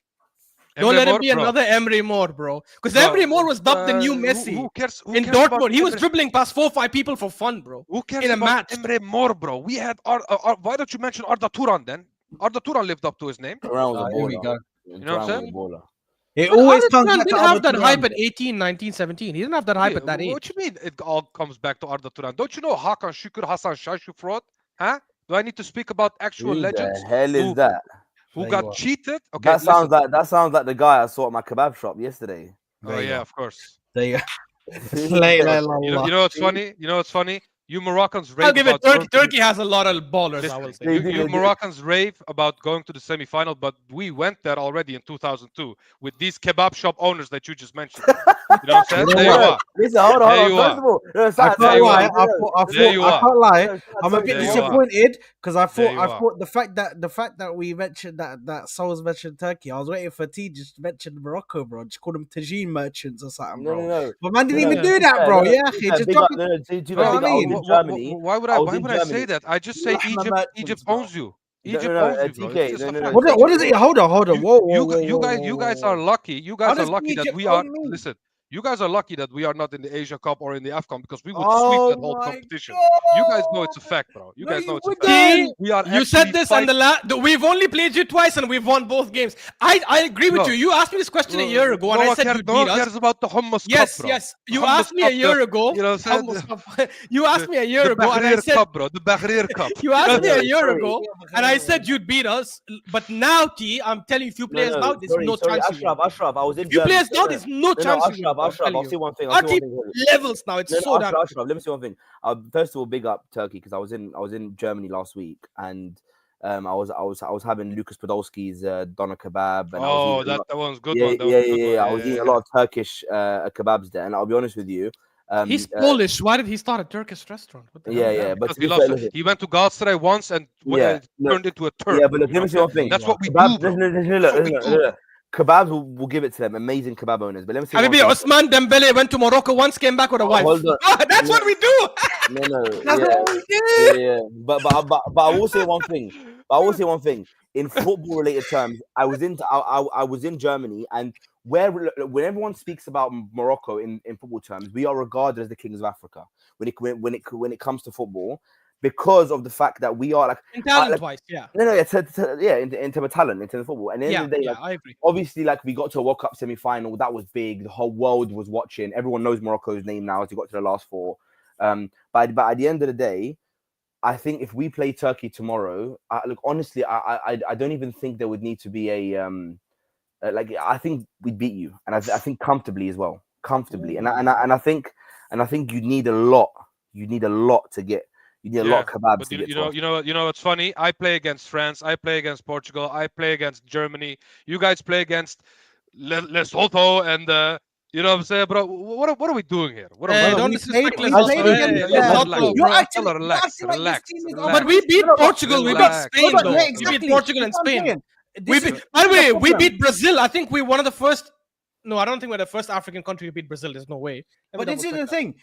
Don't Emre let him Mor, be bro. another Emery Moore, bro. Because Bro, Emery Moore was dubbed the new who Messi cares? Who in cares about Dortmund. He was Emre- dribbling past 4 or 5 people for fun, bro. Who cares in a about match. Emre Mor, bro? We had why don't you mention Arda Turan then? Arda Turan lived up to his name. Turan was a Here we baller. go. You know what I'm Turan was saying? a baller. It But always Arda comes Turan back to didn't have Arda that Turan. hype at 18, 19, 17. He didn't have that hype Yeah, at that age. what you mean it all comes back to Arda Turan? Don't you know Hakan Şükür, Hasan Şaşu fraud? Huh? Do I need to speak about actual Who legends the hell is who, that? who There you got are. cheated? Okay, That sounds like the guy I saw at my kebab shop yesterday. Oh yeah, of course. There you go. You La, know, la, la, you know what's funny? You know what's funny? You Moroccans I'll rave give it about Turkey. going to the- Turkey has a lot of ballers, I Listen, will say. They do, you they do. Moroccans rave about going to the semi-final, but we went there already in 2002 with these kebab shop owners that you just mentioned. You know what I'm saying? You know There you what? are. Listen, hold There on. you First are. of all, no, I Sad, can't you lie. are. There you I are. can't lie. no, I'm a bit There you are. disappointed because I There you are. thought the fact that we mentioned that Souls mentioned Turkey, I was waiting for T just to mention Morocco, bro. Just call them tagine merchants or something, bro. No. But man didn't No, even no, do that, yeah, bro. no, Yeah, to be he fair, just big dropped up- it. no, to be know fair, what I big up, I was mean? in Germany. Why would I I? was Why in would I say Germany. that? I just say Lahma Egypt. merchants, Egypt bro. owns you. No, Egypt no, owns you, bro. TK, It's just a no, fact. What is it? Hold on. Whoa, You guys are lucky. You How guys are does lucky that Egypt we are. own me? Listen, you guys are lucky that we are not in the Asia Cup or in the AFCON because we would sweep Oh that whole my competition. god! You guys know it's a fact, bro. You No, guys know you it's a fact. wouldn't. We are You said actually this and we've only played you twice and we've won both games. I agree with Bro, you. You asked me this question a year ago and no I one said cares, you'd no one beat us. cares about the hummus Yes, cup, bro. yes. You Hummus asked me a cup, year ago. You know what I'm saying? Hummus cup. You asked me a year The ago and I Bahrir said cup, bro. The Bahrir cup. you asked me a year Sorry. ago and I said you'd beat us. But now, T, I'm telling you, if you play us now, there's no chance you win. Ashraf, I was in If you play Germany. us now, there's no chance you win. Ashraf, I'll say one thing. Our team levels now. It's so damn. Ashraf, let me say one thing. First of all, big up Turkey because I was in Germany last week and I was having Lucas Podolski's doner kebab and I was eating that one's good yeah, one. That yeah, was a good yeah, one. I was eating a lot of Turkish kebabs there, and I'll be honest with you, He's Polish. Why did he start a Turkish restaurant? What the hell? Yeah. But Because to he be loves fair, it. listen, He went to Galatasaray once and yeah, turned into a Turk. yeah, but look, You know let me what say I'm one saying? thing. That's what we Kebab, do, bro. listen, That's what we do. look. Kebabs will give it to them. Amazing kebab owners. But let me say one Habibi, thing. Osman Dembele went to Morocco once, came back with a wife. Hold on. That's what we do. No, That's yeah. what we do. Yeah. But I will say one thing. In football related terms, I was in Germany, and when everyone speaks about Morocco in football terms, we are regarded as the kings of Africa when it comes to football, because of the fact that we are like In talent wise, yeah. no, in terms of talent, in terms of football. And at the end of the day, like, I agree. obviously, like, we got to a World Cup semi-final. That was big. The whole world was watching. Everyone knows Morocco's name now as we got to the last four. But at the end of the day, I think if we play Turkey tomorrow, look, honestly, I don't even think there would need to be a like. I think we'd beat you, and I think comfortably as well, comfortably. And I think you need a lot. You need a lot to get. You need a lot of kebabs But to get you to us. know what's funny? I play against France. I play against Portugal. I play against Germany. You guys play against Lesotho, and you know what I'm saying, bro? What are we doing here? What are Hey, we don't we disrespect played Lesotho. against, Hey, relax, Lesotho, you're bro. acting, relax, like this relax, team is relax. But we beat No, Portugal. We beat relax, Spain, hold on, though. yeah, We exactly. beat Portugal and That's what I'm Spain. saying. We This beat, is by the way, the we problem. beat Brazil. I think we're one of the first. No, I don't think we're the first African country to beat Brazil. There's no way. Let me But this is double the check thing.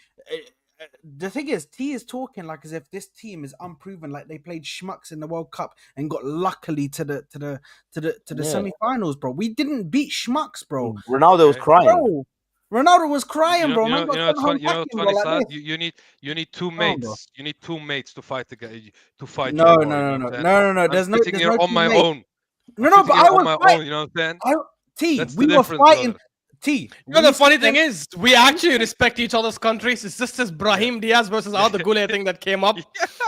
The thing is, T is talking like as if this team is unproven, like they played schmucks in the World Cup and got luckily to the Yeah. semi-finals, bro. We didn't beat schmucks, bro. Ronaldo was Okay. crying. Bro, Ronaldo was crying, You bro. know, Man you got know, sent it's home funny. You know, it's packing, bro, funny, like Sad. this. You need two Come on, bro. mates. You need two mates to fight to fight No, your no, war. You no, know no, what I'm saying? no, no, no. I'm There's no sitting here on my teammate. own. No, I'm no, sitting but here I on was my fighting. own. You know what I'm saying? That's We the were difference, fighting. brother. You know, the funny thing is, we actually respect each other's countries. It's just this Brahim Diaz versus other Gule thing that came up,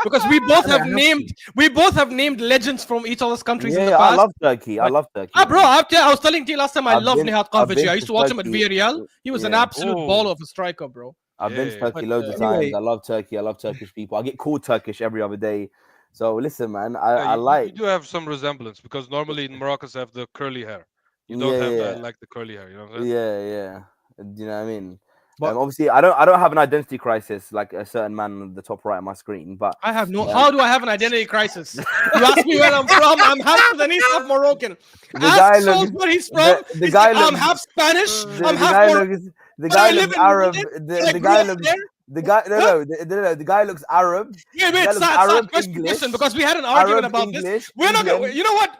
because we both have named legends from each other's countries in the Yeah, I past. love Turkey. I But- love Turkey. Bro, I was telling you last time I I've love been- Nihat I've Kaveci. been I to used to watch him at Turkey. Villarreal. He was an Yeah. absolute Oh. ball of a striker, bro. I've been to Yeah. Turkey loads of anyway. times. I love Turkey. I love Turkish people. I get called Turkish every other day. So listen, man, I Yeah, you like. do have some resemblance, because normally in Moroccans have the curly hair. You don't have that, like the curly hair. You know what I'm saying? Yeah. Do you know what I mean? But- Obviously, I don't have an identity crisis like a certain man on the top right of my screen. But I have no. How do I have an identity crisis? You ask me where I'm from. I'm half Sudanese, half Moroccan. guy Ask Souls looks- where he's from. the He's guy like, I'm looks- half Spanish. the I'm half guy Moroccan. looks the But I guy live looks in Arab. London, The I the grew guy up looks there. the guy the guy looks Arab. Wait, The guy looks Sad, Arab, question, English, because we had an argument Arab, about English, this. We're not. England. You know what?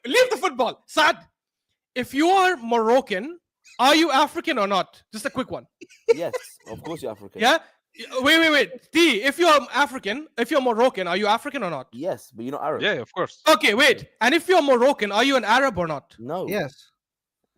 Leave the football. Sad. If you are Moroccan, are you African or not? Just a quick one. Yes, of course you're African. Yeah. Wait. T. If you're African, if you're Moroccan, are you African or not? Yes, but you're not Arab. Yeah, of course. Okay, wait. And if you're Moroccan, are you an Arab or not? No. Yes.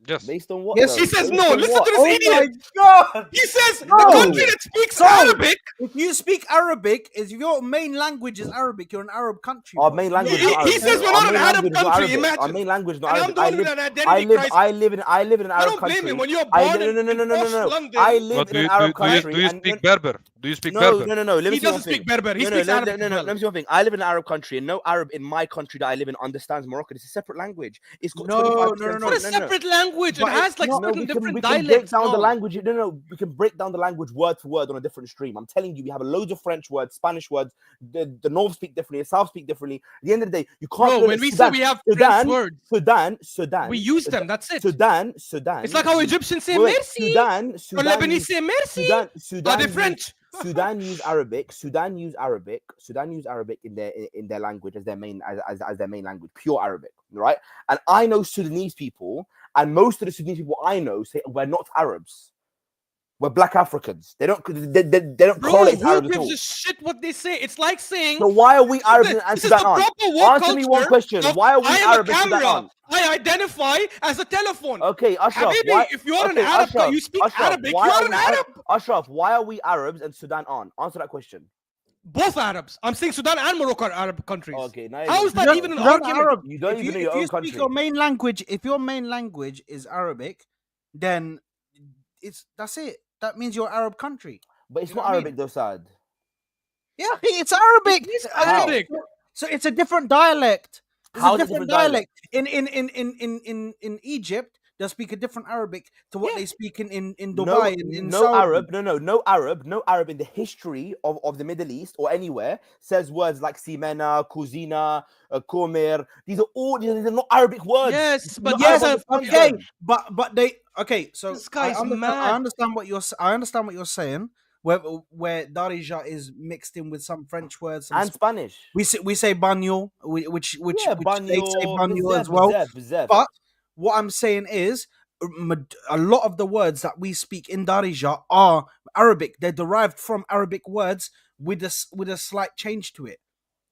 Yes. Based on what? Yes, though? He says Based no. on Listen what? to this Oh idiot. my god! He says No. the country that speaks No. Arabic. If you speak Arabic, if your main language is Arabic, you're an Arab country. Our bro. main language. He is not Arabic. says we're Our not an main Arab language is not country, Arabic. Our imagine. main language is not And I'm Arabic. the one with an identity crisis. I live in an Arab I don't country. blame him when you're I born in North London. I But live in do an you, Arab do you, country. do you and- speak Berber? Do you speak No, Berber? no. Let me He see one doesn't thing. speak Berber. He No, speaks Arabic no. as well. Let me see one thing. I live in an Arab country, and no Arab in my country that I live in understands Moroccan. It's a separate language. It's got No, 25%. no. It's not a separate language. It But has like no, certain we different can dialects. break down the No. language. No, we can break down the language word for word on a different stream. I'm telling you, we have loads of French words, Spanish words. The North speak differently, the South speak differently. At the end of the day, you can't. Bro, when we say we have French words, Sudan, we use them. That's it. Sudan. It's like how Egyptians say Wait, merci. Sudan, Or Sudan, Lebanese say merci. Are they use- French? Sudan use Arabic. Sudan use Arabic in their language as their main as their main language, pure Arabic, right? And I know Sudanese people, and most of the Sudanese people I know say we're not Arabs. We're Black Africans. They don't Bro, correlate to who Arabs at gives all. a shit what they say? It's like saying. So why are we Arabs and this is Sudan the aren't? proper war Answer me one culture question. of, Why are we I am Arabs a and Sudan camera. aren't? I identify as a telephone. Okay, Ashraf. Habibi, Why, if you're an okay, Arab, Ashraf, you speak Ashraf, Arabic, why you're are an we Arab. Ashraf, why are we Arabs and Sudan aren't? Answer that question. Both Arabs. I'm saying Sudan and Morocco are Arab countries. Okay, now How is that You're even an not- you're not argument? Arab. You don't If even know if your you own speak country. your main language, if your main language is Arabic, then that's it. That means you're Arab country. But it's You know not what I Arabic though, Sad. Yeah, it's Arabic. It's Okay, Arabic. So it's a different dialect. It's How a is it different different dialect. In Egypt, They'll speak a different Arabic to what Yeah. they speak in No, Dubai and in no Saudi. Arab, no Arab in the history of the Middle East or anywhere says words like simena, kuzina, komer. These are not Arabic words. Yes, but Not Yes, Arab there's understands okay, them. but they okay. So this guy's mad. I understand what you're saying. Where Darija is mixed in with some French words, some And Spanish. we say banyo, which Yeah, they say banyo, banyo as well. bizep. But what I'm saying is, a lot of the words that we speak in Darija are Arabic. They're derived from Arabic words with a slight change to it,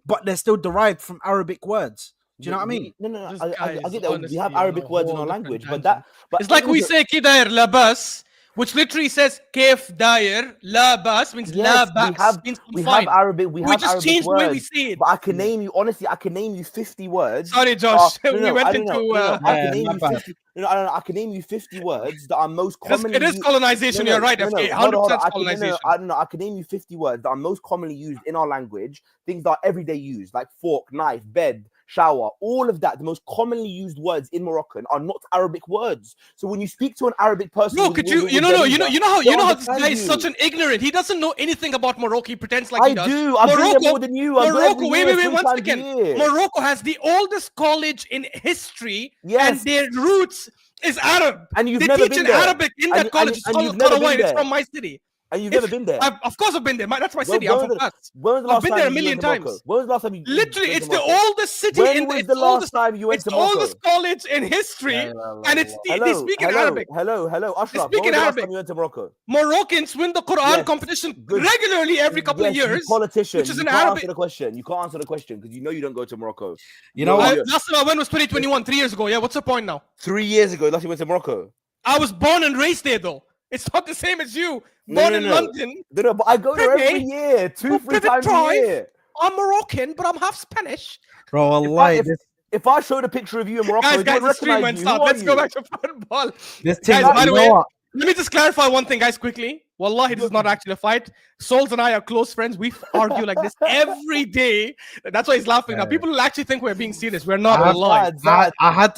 but they're still derived from Arabic words. Do you know what I mean? No. This I guy get is that we honestly have on a Arabic words in whole our different language, tangent. but It's like we say kidair labas, which literally says kef dair labas means yes, labas means we fine. have Arabic, We have just Arabic changed the way we words. say it. But I can name you honestly. I can name you 50 words. Sorry, Josh. We went I don't into. know. I can Yeah, name my you bad. 50. No, I don't know. I can name you 50 words that are most commonly. It is colonization. You're right. FA, 100% colonization. I don't know. I can name you 50 words that are most commonly used in our language. Things that are everyday used, like fork, knife, bed, shower. All of that. The most commonly used words in Moroccan are not Arabic words. So when you speak to an Arabic person, Bro, could you? You know how this guy is such an ignorant. He doesn't know anything about Morocco. He pretends like he does. I do. I've been there more than you. Morocco. Wait, 1 second. Morocco has the oldest college in history, yes, and their roots is Arab. And you've they never teach been in there. Arabic in that college. It's called Qarawiyyin. It's from my city. And you've never been there. Of course, I've been there. That's my city. I'm from Fats. I've been there a million times. When was the last time you literally, it's the oldest city. When was the last time you went to Morocco? It's the oldest college in history, and they speak in Arabic. Hello, Ashraf. They speak in Arabic. You went to Morocco? Moroccans win the Quran competition regularly every couple of years. Politician, which is you in can't Arabic. answer the question. You can't answer the question because you know you don't go to Morocco. You know what? Last time I went was 2021, 3 years ago. Yeah, what's the point now? 3 years ago, last time you went to Morocco. I was born and raised there, though. It's not the same as you. Born in London. No, but I go there every year, 2-3 times a year. I'm Moroccan, but I'm half Spanish. Bro, Allah, if I showed a picture of you in Morocco, guys, the stream went stop. Let's go back to football. Guys, by the way, let me just clarify one thing, guys, quickly. Wallahi, this is not actually a fight. Souls and I are close friends. We argue like this every day. That's why he's laughing now. People will actually think we're being serious. We're not. I had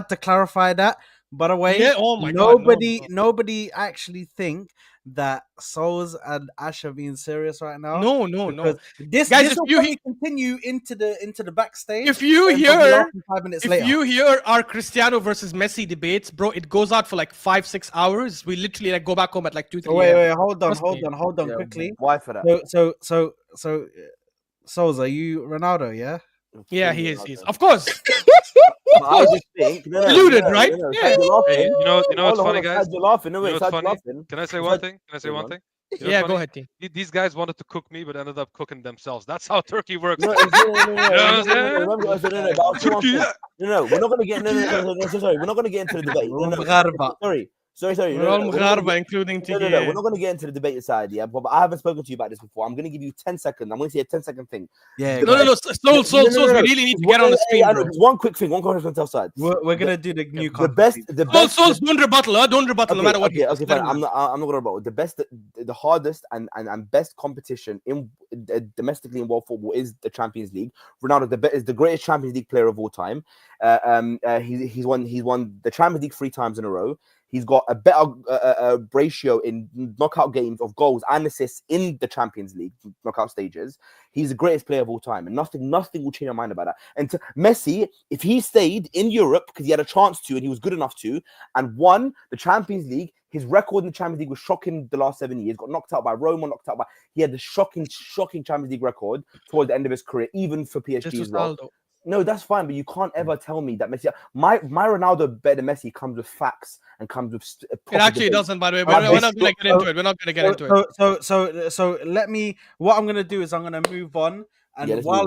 to clarify that. By the way, nobody actually think that Souls and Ash are being serious right now. No. This will continue into the backstage. If you hear our Cristiano versus Messi debates, bro, it goes out for like 5-6 hours. We literally go back home at like 2-3. Wait, hold on, quickly. Why for that? So, Souls, are you Ronaldo? Yeah. Yeah, he is. Of course. I just think deluded, right? Yeah. Hey, you know what's funny, guys? You're laughing. No, what's funny? Can I say one thing? Yeah, go ahead, team. These guys wanted to cook me, but ended up cooking themselves. That's how Turkey works. No, we're not gonna get. Sorry, we're not gonna get into the debate. Sorry. We're all Mugharba, including TK. No. We're not going to get into the debate side, yeah. But I haven't spoken to you about this before. I'm going to give you 10 seconds. I'm going to say a 10-second thing. Yeah. No. Souls. We really need to get on the screen, bro. One quick thing. One question to tell side. We're going to do the new the best. Souls, don't rebuttal. Don't rebuttal no matter what. Okay, fine. I'm not going to rebuttal. The best, the hardest and best competition in domestically in world football is the Champions League. Ronaldo is the greatest Champions League player of all time. He's won the Champions League 3 times in a row. He's got a better ratio in knockout games of goals and assists in the Champions League knockout stages. He's the greatest player of all time, and nothing will change your mind about that. And Messi, if he stayed in Europe because he had a chance to and he was good enough to, and won the Champions League, his record in the Champions League was shocking. The last 7 years, got knocked out by Roma, he had the shocking Champions League record towards the end of his career, even for PSG as well. No, that's fine, but you can't ever tell me that Messi. My Ronaldo better than Messi comes with facts and comes with. It actually doesn't, by the way. We're not going to get into it. We're not going to get into it. So let me. What I'm going to do is I'm going to move on. And while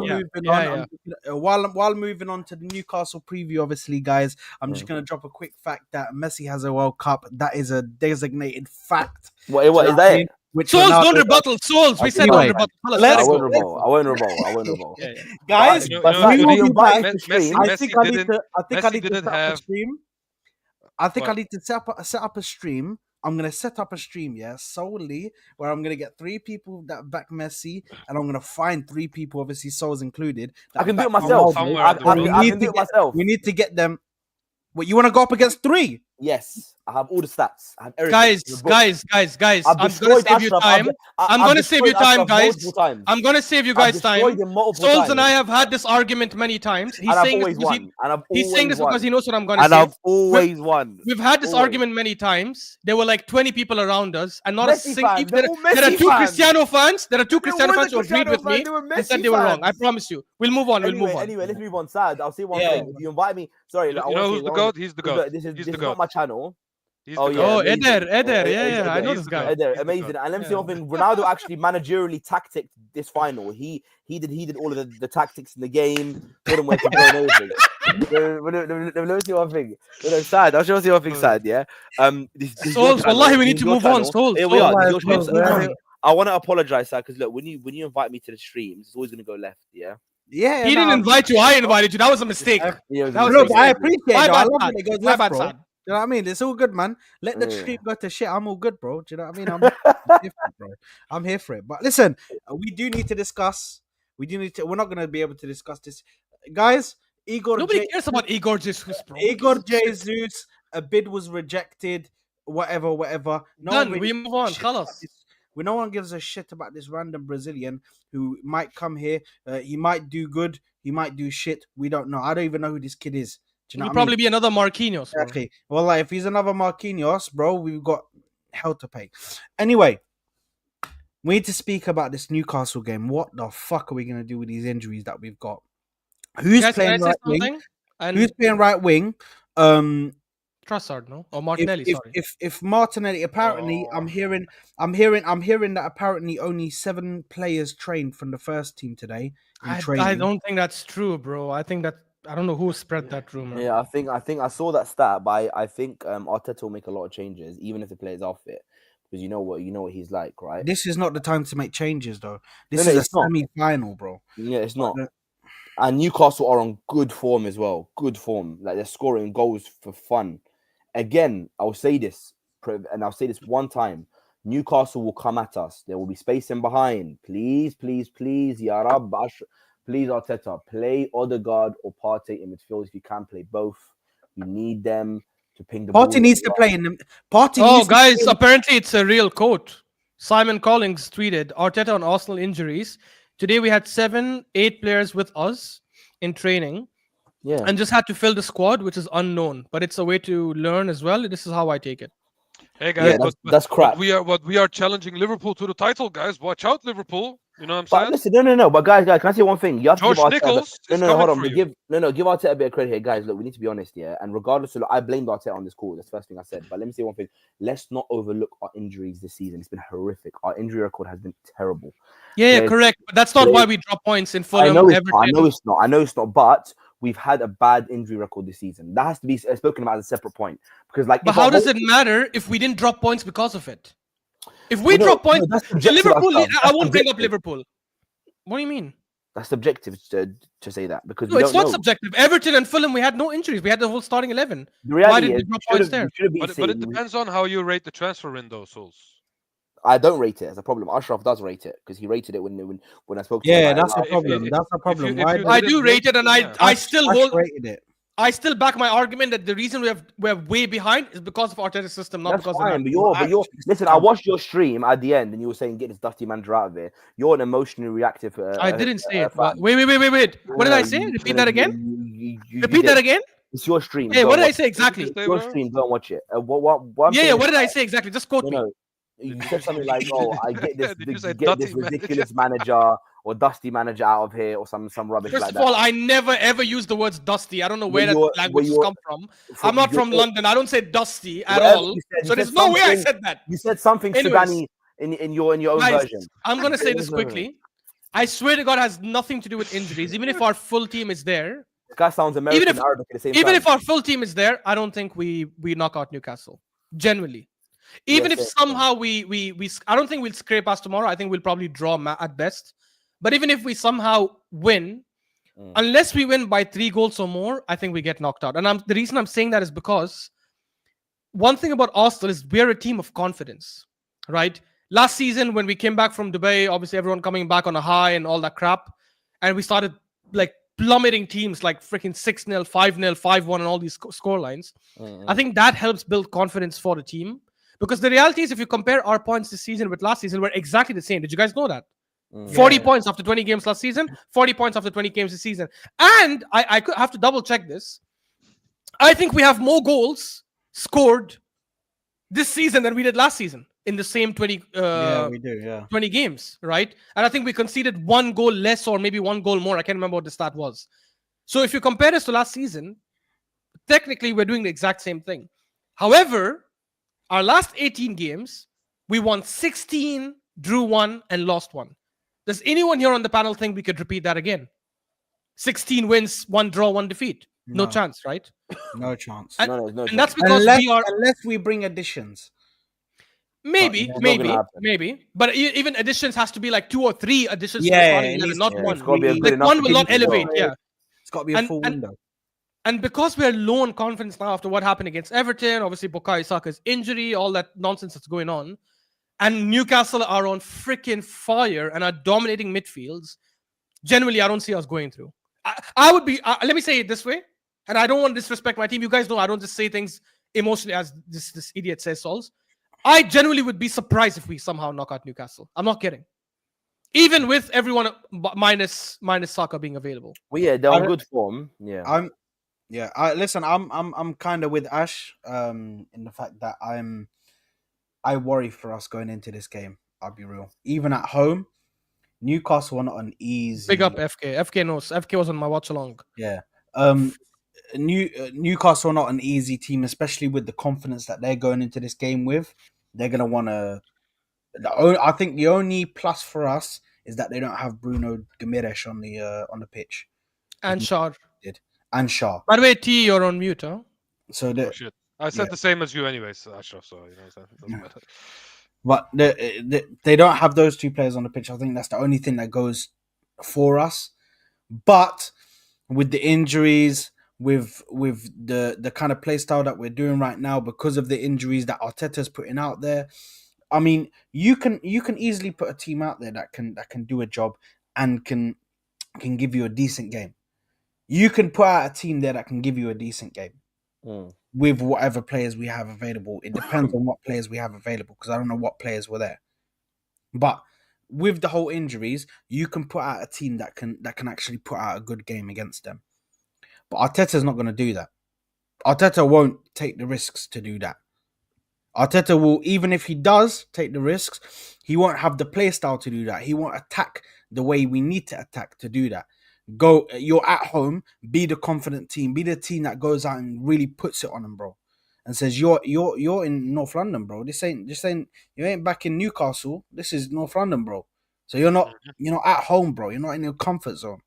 moving on to the Newcastle preview, obviously, guys, I'm just going to drop a quick fact that Messi has a World Cup. That is a designated fact. What is that? Souls, don't rebuttal. Souls, we said don't rebuttal. I won't rebuttal. Guys, I think I need to set up a stream. I think I need to set up a stream. I'm going to set up a stream, solely where I'm going to get 3 people that back Messi, and I'm going to find 3 people, obviously Souls included. I can do it myself. We need to get them. What, you want to go up against 3? Yes, I have all the stats. I have everything. Guys. I've I'm gonna destroyed save you Ashraf. time. I'm I've gonna save you destroyed time, Ashraf guys. multiple times. I'm gonna save you I've guys destroyed time. him multiple Souls times. and I have had this argument many times. He's And I've saying this always because won. And I've he's saying always this because won. he knows what I'm gonna And say. I've always won. We've had this Always. argument many times. There were like 20 people around us, and not a Messi single. fans. They're all There are Messi two fans. Cristiano fans. There are two There Cristiano wasn't fans who agreed Cristiano with fans, me they were and said Messi they were wrong. I fans. promise you. We'll move on. We'll move on. Anyway, let's move on. Sad. I'll say one Yeah. thing. If you invite me, sorry, You I know want to who's say the one goat? thing. He's the Look, goat. This He's is the not goat. my channel. He's Oh the yeah, goat. Oh, amazing. Eder. Yeah. I know He's this the guy. goat. Eder, He's the amazing. goat. And let me say Yeah. one thing. Ronaldo actually managerially tacticked this final. He did all of the tactics in the game. Told him where to go and everything. Let me see one thing. Sad. I'll show you one thing. Sad. Yeah. This is your Souls, channel. wallahi, we This need is to your move on. channel. Souls. Here we are. This is your Souls, channel. man. I want to apologize, Sad, because look, when you invite me to the streams, it's always gonna go left. Yeah. Yeah, He didn't invite you. I invited you. That was a mistake. Yeah, That was Look, a I mistake. appreciate My it. Though. I bad, love Sad. when it goes My left, bad, bro. Sad. You know what I mean? It's all good, man. Let the Yeah. stream go to shit. I'm all good, bro. Do you know what I mean? I'm here for it, bro. I'm here for it. But listen, we do need to discuss. We're not going to be able to discuss this, guys. Nobody cares about Igor Jesus, bro. Igor Jesus. A bid was rejected. Whatever. Done. one We move on. shit about Khalas. this- no one gives a shit about this random Brazilian who might come here. He might do good. He might do shit. We don't know. I don't even know who this kid is. Do you know He'll what I mean? probably be another Marquinhos, bro. Exactly. Well, like, if he's another Marquinhos, bro, we've got hell to pay. Anyway, we need to speak about this Newcastle game. What the fuck are we gonna do with these injuries that we've got? Who's Guys, can I playing say right wing? something? And Who's playing right wing? Trossard, no? Or Martinelli, sorry. If Martinelli, apparently, I'm hearing that apparently only 7 players trained from the first team today in I training. don't think that's true, bro. I think that I don't know who spread that rumor. Yeah, I think I saw that stat, but I think Arteta will make a lot of changes, even if the players are fit, because you know what he's like, right? This is not the time to make changes, though. This No, is a it's not. semi-final, bro. Yeah, it's not. No. And Newcastle are on good form as well. Good form, like they're scoring goals for fun. Again, I'll say this, and I'll say this one time: Newcastle will come at us. There will be space in behind. Please, Ya Rab, please, Arteta, play Odegaard or Partey in midfield if you can play both. We need them to ping the ball. Partey needs to play in the Partey. Oh, needs to guys, play- apparently it's a real quote. Simon Collins tweeted Arteta on Arsenal injuries. Today we had 7-8 players with us in training. Yeah, And just had to fill the squad, which is unknown, but it's a way to learn as well. This is how I take it. Hey guys, yeah, that's crap. But we are challenging Liverpool to the title, guys. Watch out, Liverpool. You know what I'm But saying? listen, no. But guys, can I say one thing? You have to George give Arteta. Nichols is No, coming hold on. for But you. give Arteta a bit of credit here, guys. Look, we need to be honest, yeah. And regardless of, I blamed Arteta on this call. That's the first thing I said. But let me say one thing. Let's not overlook our injuries this season. It's been horrific. Our injury record has been terrible. Yeah, There's- correct. But that's not why we drop points in Fulham. I know Everton. it's not. But we've had a bad injury record this season. That has to be spoken about as a separate point. Because, like, But if our how does whole- it matter if we didn't drop points because of it? If we No, drop points, that's so subjective, Liverpool. Ashraf. I That's won't bring up subjective. Liverpool. What do you mean? That's subjective to say that because No, we it's don't not know. subjective. Everton and Fulham, we had no injuries. We had the whole starting 11. The reality did we is, drop points there? But it depends on how you rate the transfer window, Souls. I don't rate it as a problem. Ashraf does rate it because he rated it when I spoke to him. Yeah, about that's it. a problem. That's a problem. if Why you do- I didn't do rate it, and yeah. I still Ash hold. rated it. I still back my argument that the reason we're way behind is because of Arteta's system, not That's because fine, of but that. you're listen. I watched your stream at the end, and you were saying get this dusty manager out of here. You're an emotionally reactive. I didn't say it. fan. Wait. What did I say? Repeat that again. Repeat that again. It's your stream. Hey, Don't what did I watch say exactly? Say Your what? stream. Don't watch it. What I'm Yeah, saying what is did I say exactly? Just quote me. No, you said something like, "Oh, I get this, Did you say get this dirty manager? ridiculous manager or dusty manager out of here, or some rubbish First like of that." all, I never ever use the words dusty. I don't know where that language has come from. I'm not from London. I don't say dusty at Whatever all. you said, you So said there's no way I something- said that. You said something Anyways. Sudani in your own Guys, version. I'm gonna say this quickly. I swear to God, it has nothing to do with injuries. Even if our full team is there, This guy sounds American if- and Arabic at the same even time. if our full team is there, I don't think we knock out Newcastle. Genuinely. Even Yes, if yes, somehow we I don't think we'll scrape us tomorrow. I think we'll probably draw at best. But even if we somehow win, unless we win by 3 goals or more, I think we get knocked out. And the reason I'm saying that is because one thing about Arsenal is we're a team of confidence, right? Last season when we came back from Dubai, obviously everyone coming back on a high and all that crap, and we started like plummeting teams like freaking 6-0, 5-0, 5-1, and all these score lines. I think that helps build confidence for the team. Because the reality is, if you compare our points this season with last season, we're exactly the same. Did you guys know that? 40 points after 20 games last season, 40 points after 20 games this season. And I could have to double check this. I think we have more goals scored this season than we did last season in the same 20, we do. Yeah. 20 games, right? And I think we conceded one goal less or maybe one goal more. I can't remember what the stat was. So if you compare this to last season, technically we're doing the exact same thing. However, our last 18 games, we won 16, drew 1, and lost 1. Does anyone here on the panel think we could repeat that again? 16 wins, 1 draw, 1 defeat. No chance, right? No chance. And, No, no and chance. that's because unless we bring additions. maybe, it's not gonna happen. maybe. But even additions has to be like 2 or 3 additions to the Yeah, starting it 11, needs not to- one. It's got to be a good Like enough one will team not as well. elevate, yeah. It's got to be a And- full and- window. And because we're low on confidence now after what happened against Everton, obviously Bukayo Saka's injury, all that nonsense that's going on, and Newcastle are on freaking fire and are dominating midfields, generally I don't see us going through. I would be, let me say it this way, and I don't want to disrespect my team. You guys know I don't just say things emotionally as this idiot says Sols. I genuinely would be surprised if we somehow knock out Newcastle. I'm not kidding. Even with everyone minus Saka being available. Well, yeah, they're on good form. Yeah. I'm kind of with Ash in the fact that I worry for us going into this game. I'll be real. Even at home, Newcastle are not an easy. Big up FK. FK knows. FK was on my watch along. Yeah. Newcastle are not an easy team, especially with the confidence that they're going into this game with. They're gonna want to. I think the only plus for us is that they don't have Bruno Gomes on the pitch. And Shar. And Shaw. By the way, T, you're on mute, huh? So Oh shit! I said the same as you, anyways, Ashraf. So you know, it doesn't matter. But they don't have those 2 players on the pitch. I think that's the only thing that goes for us. But with the injuries, with the kind of play style that we're doing right now, because of the injuries that Arteta's putting out there, I mean, you can easily put a team out there that can do a job and can give you a decent game. You can put out a team there that can give you a decent game with whatever players we have available. It depends on what players we have available, because I don't know what players were there. But with the whole injuries, you can put out a team that can actually put out a good game against them. But Arteta's not going to do that. Arteta won't take the risks to do that. Arteta will, even if he does take the risks, he won't have the play style to do that. He won't attack the way we need to attack to do that. You're at home, be the confident team, be the team that goes out and really puts it on them, bro, and says you're in North London, bro. This ain't you ain't back in Newcastle. This is North London, bro. So you're not at home, bro. You're not in your comfort zone.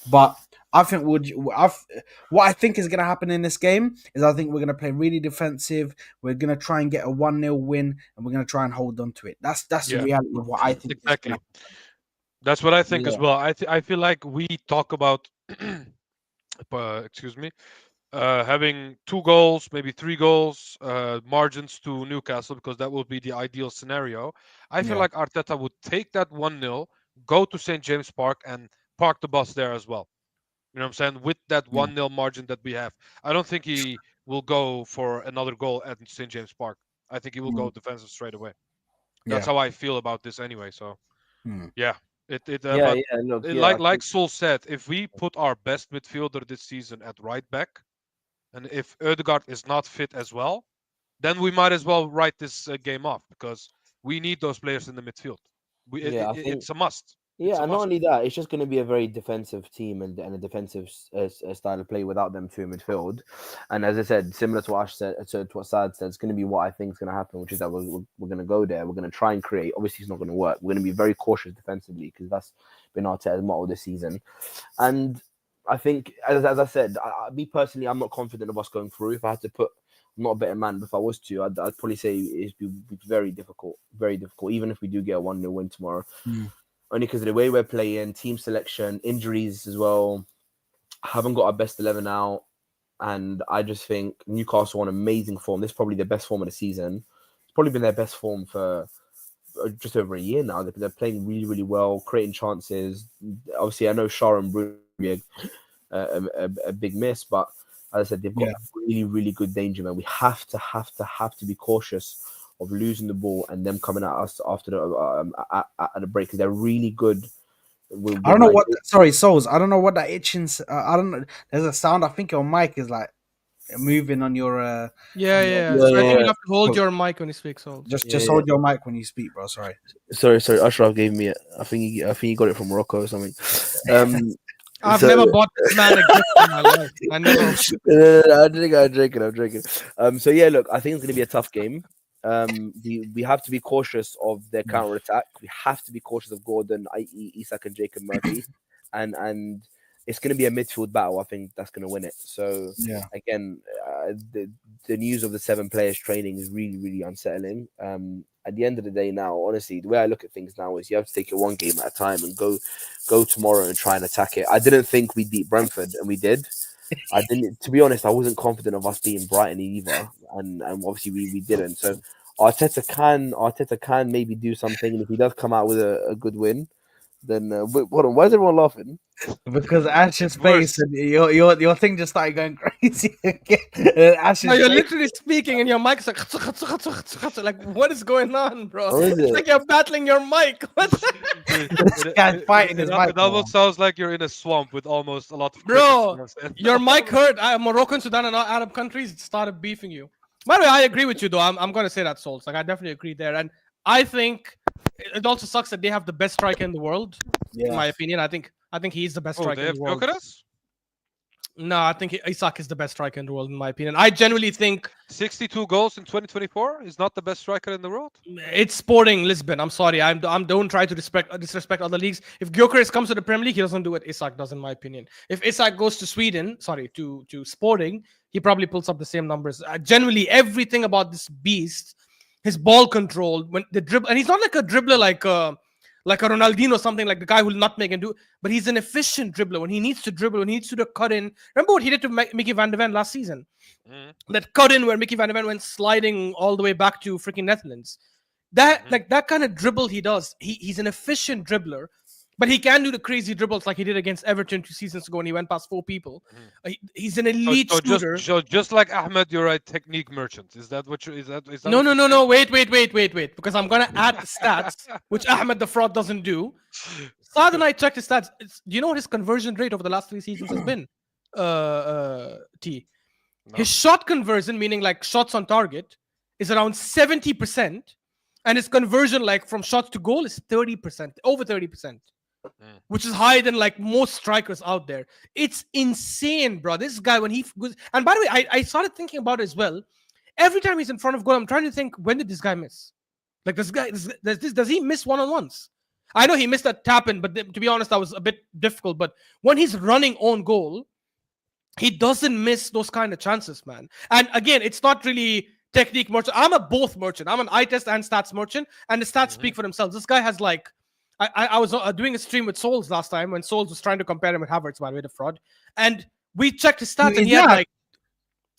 But I think what I think is going to happen in this game is I think we're going to play really defensive. We're going to try and get a 1-0 win, and we're going to try and hold on to it. That's the reality of what I think. Exactly. That's what I think as well. I feel like we talk about, excuse me, having 2 goals, maybe 3 goals, margins to Newcastle, because that will be the ideal scenario. I feel like Arteta would take that 1-0, go to St. James Park, and park the bus there as well. You know what I'm saying? With that 1-0 margin that we have. I don't think he will go for another goal at St. James Park. I think he will go defensive straight away. That's how I feel about this anyway. So, yeah. Like Sol said, if we put our best midfielder this season at right back, and if Ødegaard is not fit as well, then we might as well write this game off, because we need those players in the midfield. It's a must. Yeah, and not only that, it's just going to be a very defensive team and a defensive style of play without them 2 in midfield. And as I said, similar to what Ash said, to what Saad said, it's going to be what I think is going to happen, which is that we're going to go there. We're going to try and create. Obviously, it's not going to work. We're going to be very cautious defensively, because that's been Arteta's motto this season. And I think, as I said, me personally, I'm not confident of us going through. If I had to put, I'm not a better man, but if I was to, I'd probably say it'd be very difficult, even if we do get a 1-0 win tomorrow. Only because of the way we're playing, team selection, injuries as well. Haven't got our best 11 out. And I just think Newcastle on amazing form. This is probably their best form of the season. It's probably been their best form for just over a year now. They're playing really, really well, creating chances. Obviously, I know Shah and Bruno be a big miss. But as I said, they've got Yeah. really, really good danger, man. We have to be cautious of losing the ball and them coming at us after at the break, because they're really good I with don't know like what. Sorry, Souls. I don't know what that itching. I don't know. There's a sound. I think your mic is like moving on your. Yeah, On your yeah. yeah, So I think yeah, you have to hold your mic when you speak, so. just hold your mic when you speak, bro. Sorry. Sorry, Ashraf gave me it. I think he got it from Morocco or something. I've So never bought this man a gift in my life. I never. no, I'm drinking. So yeah, look, I think it's gonna be a tough game. We have to be cautious of their counter attack. We have to be cautious of Gordon, i.e. Isak and Jacob Murphy, and it's gonna be a midfield battle. I think that's gonna win it. So Yeah. again, the news of the 7 players training is really, really unsettling. At the end of the day, now, honestly, the way I look at things now is you have to take it one game at a time and go tomorrow and try and attack it. I didn't think we'd beat Brentford, and we did. I didn't, to be honest, I wasn't confident of us beating Brighton either, and obviously we didn't. So Arteta can maybe do something, and if he does come out with a good win, then hold on, why is everyone laughing? Because Ash's It's worse. face and your thing just started going crazy again. Ash's No, you're face. literally speaking and your mic's like, like what is going on, bro? How is It's it? like you're battling your mic. What? This guy's fighting his mic. It almost sounds like you're in a swamp with almost a lot of crickets, Bro, you know what I'm saying? your mic hurt. Moroccan, Sudan, and Arab countries started beefing you. By the way, I agree with you though. I'm going to say that, Souls. Like I definitely agree there, and I think it also sucks that they have the best striker in the world. In my opinion, I think he's the best Oh, striker they in have the world. Gyökeres? No, I think Isak is the best striker in the world, in my opinion. I genuinely think 62 goals in 2024. He's not the best striker in the world. it's Sporting Lisbon. I'm sorry. I'm don't try to disrespect other leagues. If Gyökeres comes to the Premier League, he doesn't do what Isak does, in my opinion. If Isak goes to Sweden, to Sporting, he probably pulls up the same numbers. Generally, everything about this beast, his ball control, when the dribble, and he's not like a dribbler like a Ronaldinho or something, like the guy who will not make and do, but he's an efficient dribbler. When he needs to dribble, when he needs to cut in. Remember what he did to Mickey Van de Ven last season? That cut in where Mickey Van de Ven went sliding all the way back to freaking Netherlands. That kind of dribble he does. He's an efficient dribbler, but he can do the crazy dribbles like he did against Everton 2 seasons ago when he went past 4 people. He's an elite shooter. Just like Ahmed, you're a technique merchant. Is that what you? Is that? No. Wait. Because I'm gonna add the stats, which Ahmed the fraud doesn't do. Saad and I checked his stats. Do you know what his conversion rate over the last 3 seasons has been? T. No. His shot conversion, meaning like shots on target, is around 70%, and his conversion like from shots to goal is 30%, over 30%, which is higher than like most strikers out there. It's insane, bro. This guy, when he goes, and by the way, I started thinking about it as well. Every time he's in front of goal, I'm trying to think, when did this guy miss? Like this guy, does he miss one-on-ones? I know he missed that tap in, but to be honest, that was a bit difficult. But when he's running on goal, he doesn't miss those kind of chances, man. And again, it's not really technique merchant. I'm a both merchant. I'm an eye test and stats merchant, and the stats speak for themselves. This guy has like, I was doing a stream with Souls last time when Souls was trying to compare him with Havertz, by the way, the fraud. And we checked his stats, and he had like,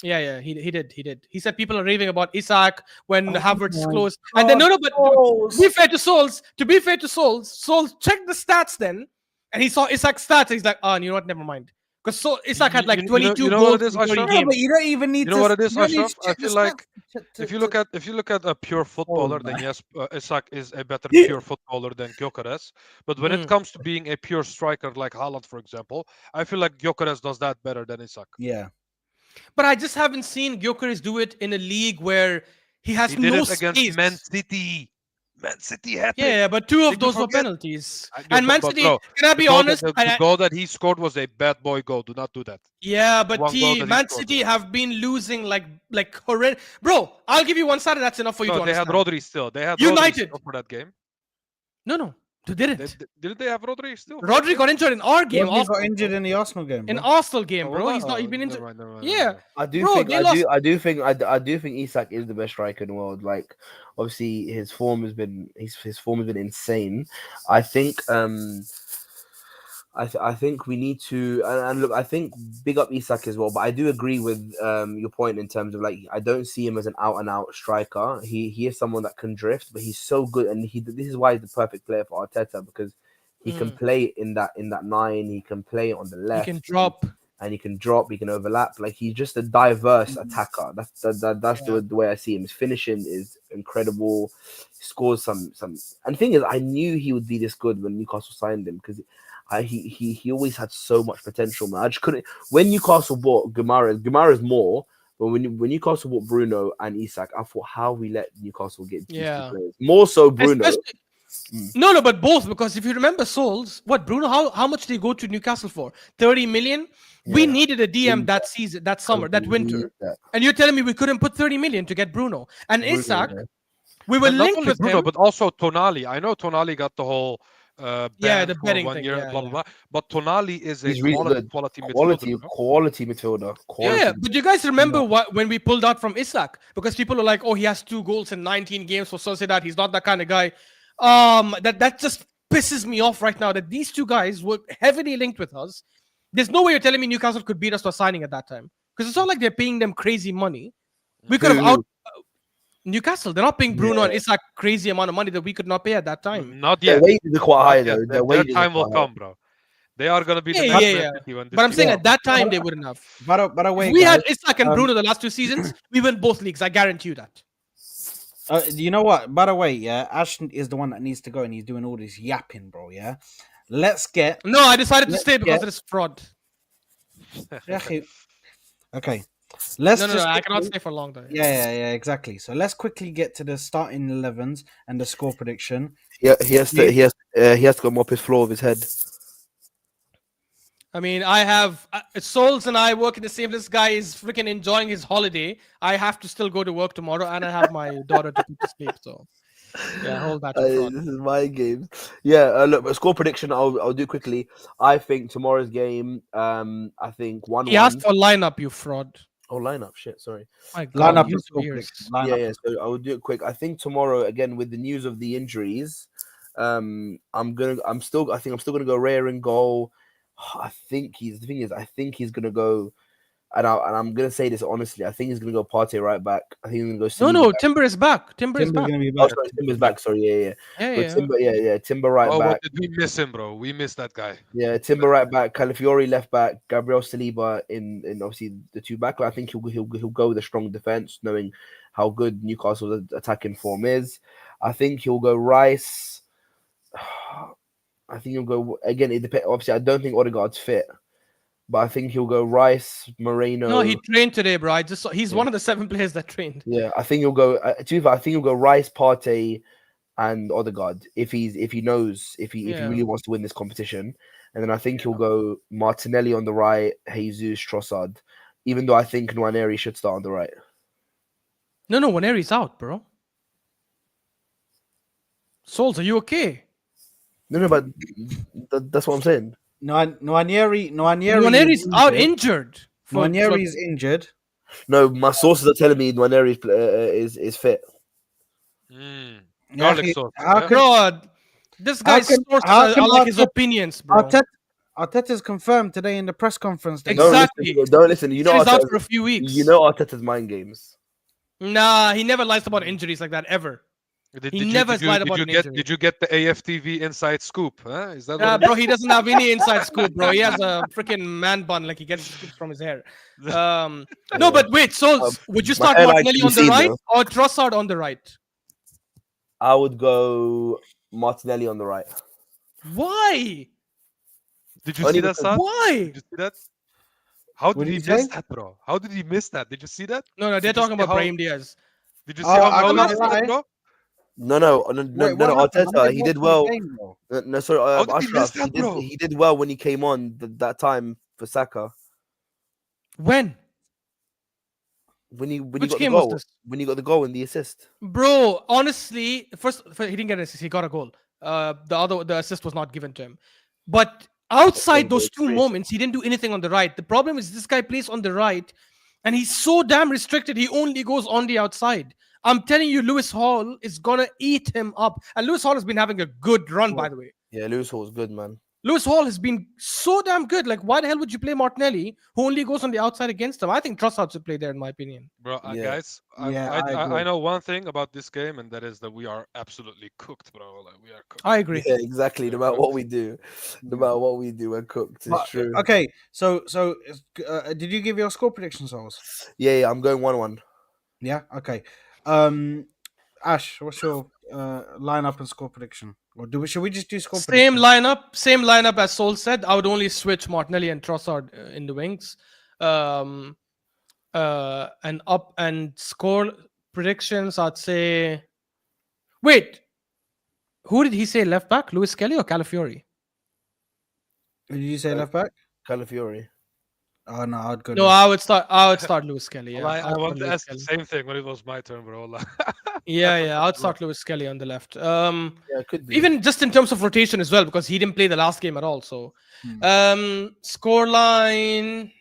yeah, he did. He said people are raving about Isak when Havertz is close. And then but to be fair to Souls, Souls checked the stats then, and he saw Isak's stats. And he's like, oh, and you know what? Never mind. Because Isak had like 22 goals in 30 games. But you don't even need You know to. what it is, you don't need Ashraf? to I check the feel like stats if you look at a pure footballer, then man. yes, Isak is a better pure footballer than Gyökeres. But when it Mm. comes to being a pure striker like Haaland, for example, I feel like Gyökeres does that better than Isak. Yeah. But I just haven't seen Gyökeres do it in a league where he has He did no it against space. Man City. Man City hat trick. Yeah, but 2 of Did you those were forget? penalties. I know, And Man but City, bro, can I be honest? The goal that he scored was a bad boy goal. Do not do that. Yeah, but One goal that he Man scored, City yeah. have been losing like horrendous. Bro, I'll give you one side, and that's enough for you No, to they had understand. Rodri still. They had United. Rodri still for that game. No, they didn't. Didn't they have Rodri still? for that Rodri game? got injured in our game. Rodri got Arsenal, injured bro. in the Arsenal game. In Bro. Arsenal game, Oh, bro. well, He's not. He's been never injured. mind, never mind, Yeah. never mind. I do Bro, think they lost. I do think Isak is the best striker in the world. Like obviously his form has been insane. I think I think we need to and look, I think big up Isak as well, but I do agree with your point in terms of like I don't see him as an out and out striker. He is someone that can drift, but he's so good, and this is why he's the perfect player for Arteta, because He can play in that 9. He can play on the He left. can drop. And he can drop. He can overlap. Like he's just a diverse attacker. That's the way I see him. His finishing is incredible. He scores some. And the thing is, I knew he would be this good when Newcastle signed him because he always had so much potential. Man, I just couldn't. When Newcastle bought Guimaraes more. But when Newcastle bought Bruno and Isak, I thought how we let Newcastle get these two players. More so Bruno. No, but both, because if you remember Souls, Bruno, how much did he go to Newcastle for? 30 million? Yeah. We needed a DM that season, that summer, that winter. And you're telling me we couldn't put 30 million to get Bruno. And Bruno, Isak, we were linked with Bruno, him. but also Tonali. I know Tonali got the whole ban the for betting 1 thing, year, blah, blah, blah. But Tonali is a quality midfielder. Yeah, but you guys remember when we pulled out from Isak? Because people are like, oh, he has 2 goals in 19 games for Sociedad. He's not that kind of guy. That just pisses me off right now that these two guys were heavily linked with us. There's no way you're telling me Newcastle could beat us for signing at that time, because it's not like they're paying them crazy money. We could have Newcastle. They're not paying Bruno and Isak crazy amount of money that we could not pay at that time. Not yet. Their wages are quite high though. Their time will come, bro. They are gonna be the next Man City when this. But I'm saying at that time they wouldn't have. By the way, if we had Isak and Bruno the last 2 seasons, we win both leagues. I guarantee you that. You know what? By the way, yeah, Ashton is the one that needs to go, and he's doing all this yapping, bro. Yeah, let's get. No, I decided to stay because it is fraud. Okay, let's. No, I cannot stay for long though. Yeah, exactly. So let's quickly get to the starting 11s and the score prediction. Yeah, he has to go mop his floor with his head. I mean, I have Souls and I work in the same. This guy is freaking enjoying his holiday. I have to still go to work tomorrow, and I have my daughter to put to sleep. So, yeah, hold that. This is my game. Yeah, look, but score prediction. I'll do quickly. I think tomorrow's game. I think 1-1. He asked for lineup, you fraud. Oh, lineup. Shit, sorry. My God, lineup. Yeah. So I will do it quick. I think tomorrow, again with the news of the injuries, I think I'm still gonna go Rare in goal. I think he's gonna go, and I'm gonna say this honestly. I think he's gonna go Partey right back. I think he's gonna go. No, Timber is back. Timber is back. Gonna be back. Oh, sorry, Timber's back. Sorry, yeah. Timber right back. What did we miss him, bro? We missed that guy. Yeah, Timber right back. Calafiori left back. Gabriel Saliba in obviously the 2 back. I think he'll go with a strong defense, knowing how good Newcastle's attacking form is. I think he'll go Rice. I think he'll go again. It depends. Obviously, I don't think Odegaard's fit, but I think he'll go Rice, Moreno. No, he trained today, bro. He's one of the 7 players that trained. Yeah, I think he'll go. I think he'll go Rice, Partey, and Odegaard if he really wants to win this competition. And then I think he'll go Martinelli on the right, Jesus, Trossard. Even though I think Nwaneri should start on the right. No, Nwaneri's out, bro. Souls, are you okay? No, but that's what I'm saying. Nwaneri's out injured. Nwaneri's injured. No, my sources are telling me Nwaneri is fit. Garlic sauce. God, this guy's sources are like his opinions, bro. Arteta's confirmed today in the press conference. Exactly. Don't listen. You know, he's out for a few weeks. You know Arteta's mind games. Nah, he never lies about injuries like that ever. Did you get the AFTV inside scoop? Huh? Is that bro? He doesn't have any inside scoop, bro. He has a freaking man bun, like he gets scoops from his hair. No, but wait. So, would you start Martinelli on the right or Trossard on the right? I would go Martinelli on the right. Why? Did you see that, son? Why? Did you see that? How did he miss that, bro? How did he miss that? Did you see that? No, they're talking about Brahim Diaz. Did you see how he missed that, bro? No, Arteta, he did well. No, sorry, Ashraf, he did well when he came on that time for Saka. When he got the goal. When he got the goal and the assist. Bro, honestly, first he didn't get an assist, he got a goal. The assist was not given to him. But outside those 2 moments, he didn't do anything on the right. The problem is this guy plays on the right, and he's so damn restricted, he only goes on the outside. I'm telling you, Lewis Hall is gonna eat him up. And Lewis Hall has been having a good run, by the way. Yeah, Lewis Hall's good, man. Lewis Hall has been so damn good. Like, why the hell would you play Martinelli, who only goes on the outside against him? I think Trossard should play there, in my opinion. Bro, Yeah. guys, Yeah, I agree. I know one thing about this game, and that is that we are absolutely cooked, bro. Like we are I cooked. agree. Yeah, exactly. We No are matter what cooked. we do, no Yeah. matter what we do, we're cooked. It's But true. okay, so did you give your score prediction, Souls? Yeah, I'm going 1-1. Yeah. Okay. Um, Ash, what's your lineup and score prediction? Or should we just do score Same prediction? lineup as Sol said. I would only switch Martinelli and Trossard in the wings. Um, and up and score predictions, I'd say. Wait, who did he say left back? Lewis Kelly or Calafiori? Did you say Uh, left back? Calafiori. Oh no, I'd go No, Lewis. I would start Lewis Kelly. Well, Yeah, I I'd start want to Lewis ask the Kelly. same thing when it was my turn, bro. Like, Yeah, that's what yeah, I I'd thought. start Lewis Kelly on the left. Yeah, it could be. Even just in terms of rotation as well, because he didn't play the last game at all. So, Hmm. score line.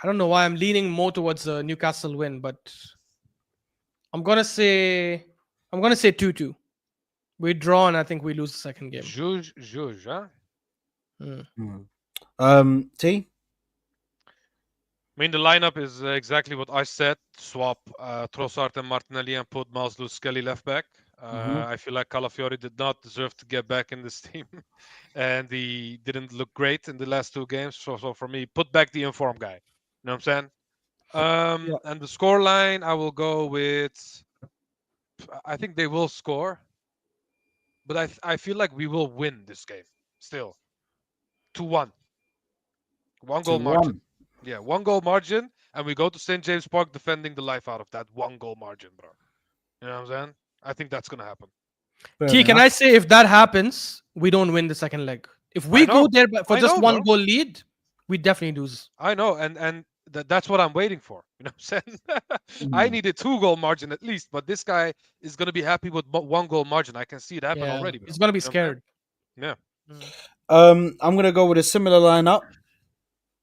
I don't know why I'm leaning more towards a Newcastle win, but I'm gonna say 2-2. We draw and I think we lose the second game. Juge, huh? Mm. T. I mean, the lineup is exactly what I said. Swap Trossard and Martinelli and put Miles Lewis Skelly left back. Mhm. I feel like Calafiori did not deserve to get back in this team, and he didn't look great in the last two games. So for me, put back the informed guy. You know what I'm saying? Yeah. And the score line, I will go with. I think they will score, but I feel like we will win this game still. 2-1. One Two goal margin. one. Yeah, one goal margin, and we go to St. James Park defending the life out of that one goal margin, bro. You know what I'm saying? I think that's gonna happen. Fair T, can enough. I say if that happens, we don't win the second leg. If I we go know, there for I just know, one bro. goal lead, we definitely lose. I know, and that's what I'm waiting for. You know what I'm saying? I Mm. need a 2 goal margin at least, but this guy is gonna be happy with one goal margin. I can see it happen Yeah, already, bro. he's gonna be You know what I'm scared. saying? Mm. I'm gonna go with a similar lineup.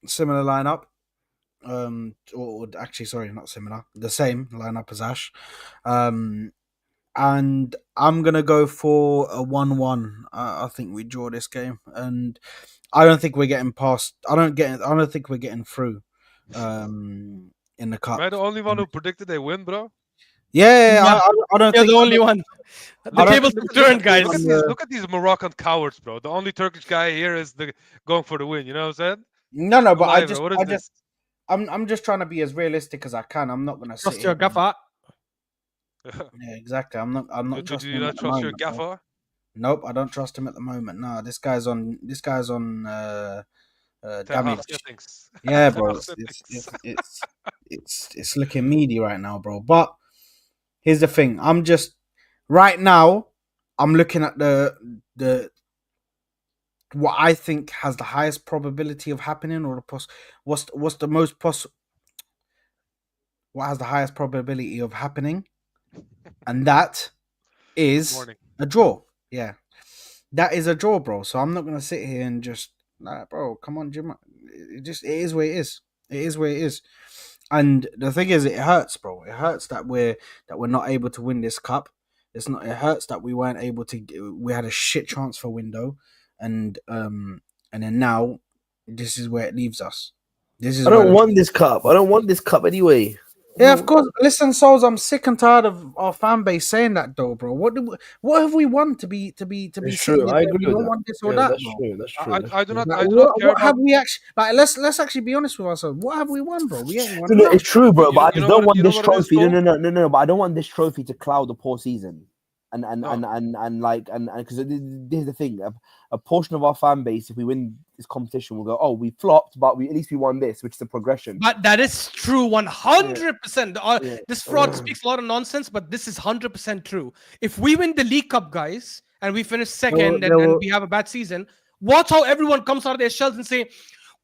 Similar lineup. Or actually, sorry, not similar. The same lineup as Ash. Um, and I'm gonna go for a 1-1. I think we draw this game, and I don't think we're getting past. I don't think we're getting through. In the Am I cup. the only one who predicted they win, bro? Yeah, Yeah, I don't you're think. the only one. The I don't tables think Look have at turned, look at guys. these look at these Moroccan cowards, bro. The only Turkish guy here is the going for the win. You know what I'm saying? no, but Wallahi, bro. What is this? I'm just trying to be as realistic as I can. I'm not gonna sit Trust here. your gaffer. Yeah, exactly. I'm not Do trusting you him not at the trust your moment, bro. gaffer? Nope, I don't trust him at the moment. No, this guy's on Ten Hag damage. settings. Yeah, Ten bro, Hag settings. it's looking meaty right now, bro. But here's the thing: I'm just right now. I'm looking at the what I think has the highest probability of happening, or what's the most what has the highest probability of happening, and that Good is morning. a draw. Yeah, that is a draw, bro. So I'm not gonna sit here and just nah, bro. Come on, Jim. It is where it is. It is where it is. And the thing is, it hurts, bro. It hurts that we're not able to win this cup. It's not. It hurts that we weren't able to. We had a shit transfer window, and then now, this is where it leaves us. This is I where don't want this cup. I don't want this cup anyway. yeah, of course. Listen, Souls, I'm sick and tired of our fan base saying that, though, bro. What have we won to be It's sitting true. here I saying agree we with don't that. want this or Yeah, that, that's bro? true. That's true. That's I do true. not Like, I do not care what about. have we actually like? Let's actually be honest with ourselves. What have we won, bro? We ain't won No, no, nothing. it's true, bro. But I You just know don't what want this it is, trophy. No, Cole? no, no, no, no. But I don't want this trophy to cloud the poor season. No. And like and because this is the thing, a portion of our fan base, if we win this competition, will go, oh, we flopped, but at least we won this, which is a progression. But that is true 100%. Yeah. This fraud speaks a lot of nonsense, but this is 100% true. If we win the League Cup, guys, and we finish second and we have a bad season, watch how everyone comes out of their shells and say,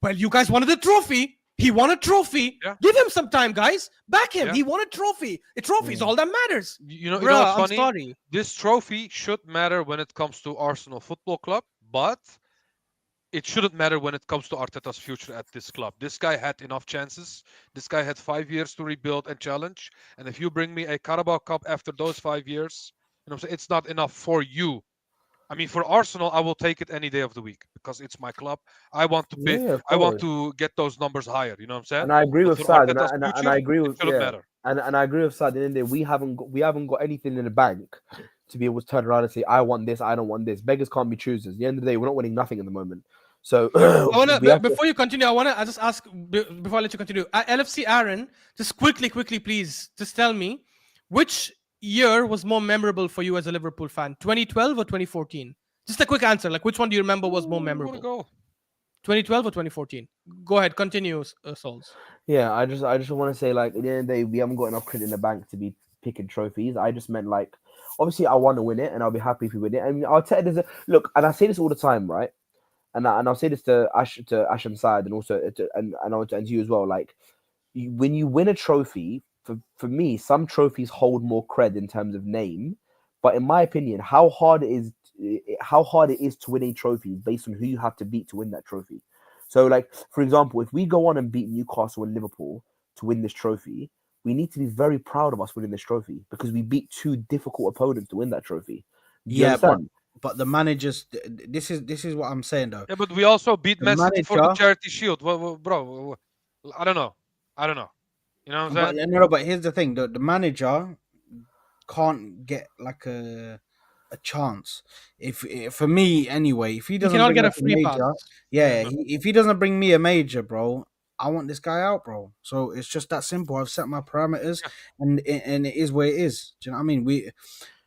well, you guys wanted the trophy. He won a trophy. Yeah. Give him some time, guys. Back him. Yeah. He won a trophy. A trophy is all that matters. You know Bruh, what's I'm funny? sorry. This trophy should matter when it comes to Arsenal Football Club, but it shouldn't matter when it comes to Arteta's future at this club. This guy had enough chances. This guy had 5 years to rebuild and challenge. And if you bring me a Carabao Cup after those 5 years, you know what I'm saying, it's not enough for you I mean, for Arsenal, I will take it any day of the week because it's my club. I want to pay. Yeah, of I want course. to get those numbers higher. You know what I'm saying? And I agree But with for Sad, Arteta's and future, I agree it with shouldn't matter. and I agree with Sad. At the end of the day, we haven't got anything in the bank to be able to turn around and say, I want this, I don't want this. Beggars can't be choosers. At the end of the day, we're not winning nothing at the moment. So I wanna we have to. before you continue, I just ask before I let you continue. LFC Aaron, just quickly, please, just tell me which year was more memorable for you as a Liverpool fan, 2012 or 2014? Just a quick answer, like which one do you remember was more Ooh, wanna memorable, go? 2012 or 2014? Go ahead, continue, Souls. Yeah, I just want to say, like, at the end of the day, we haven't got enough credit in the bank to be picking trophies. I just meant, like, obviously I want to win it and I'll be happy if we win it. And I'll tell you, look, and I say this all the time, right? And I'll say this to Ash and Side, and also and to you as well. Like, when you win a trophy, for me, some trophies hold more cred in terms of name. But in my opinion, how hard it is to win a trophy is based on who you have to beat to win that trophy. So, like, for example, if we go on and beat Newcastle and Liverpool to win this trophy, we need to be very proud of us winning this trophy because we beat two difficult opponents to win that trophy. Do you Yeah, understand? but the managers. This is what I'm saying though. Yeah, but we also beat The Man City for the manager. Charity Shield. Bro, I don't know. I don't know. You know what I'm But saying? no, but here's the thing: the manager can't get like a chance. If for me anyway, if he You doesn't cannot bring get a us a free pass. major, Yeah. yeah, if he doesn't bring me a major, bro, I want this guy out, bro. So it's just that simple. I've set my parameters, and it is where it is. Do you know what I mean?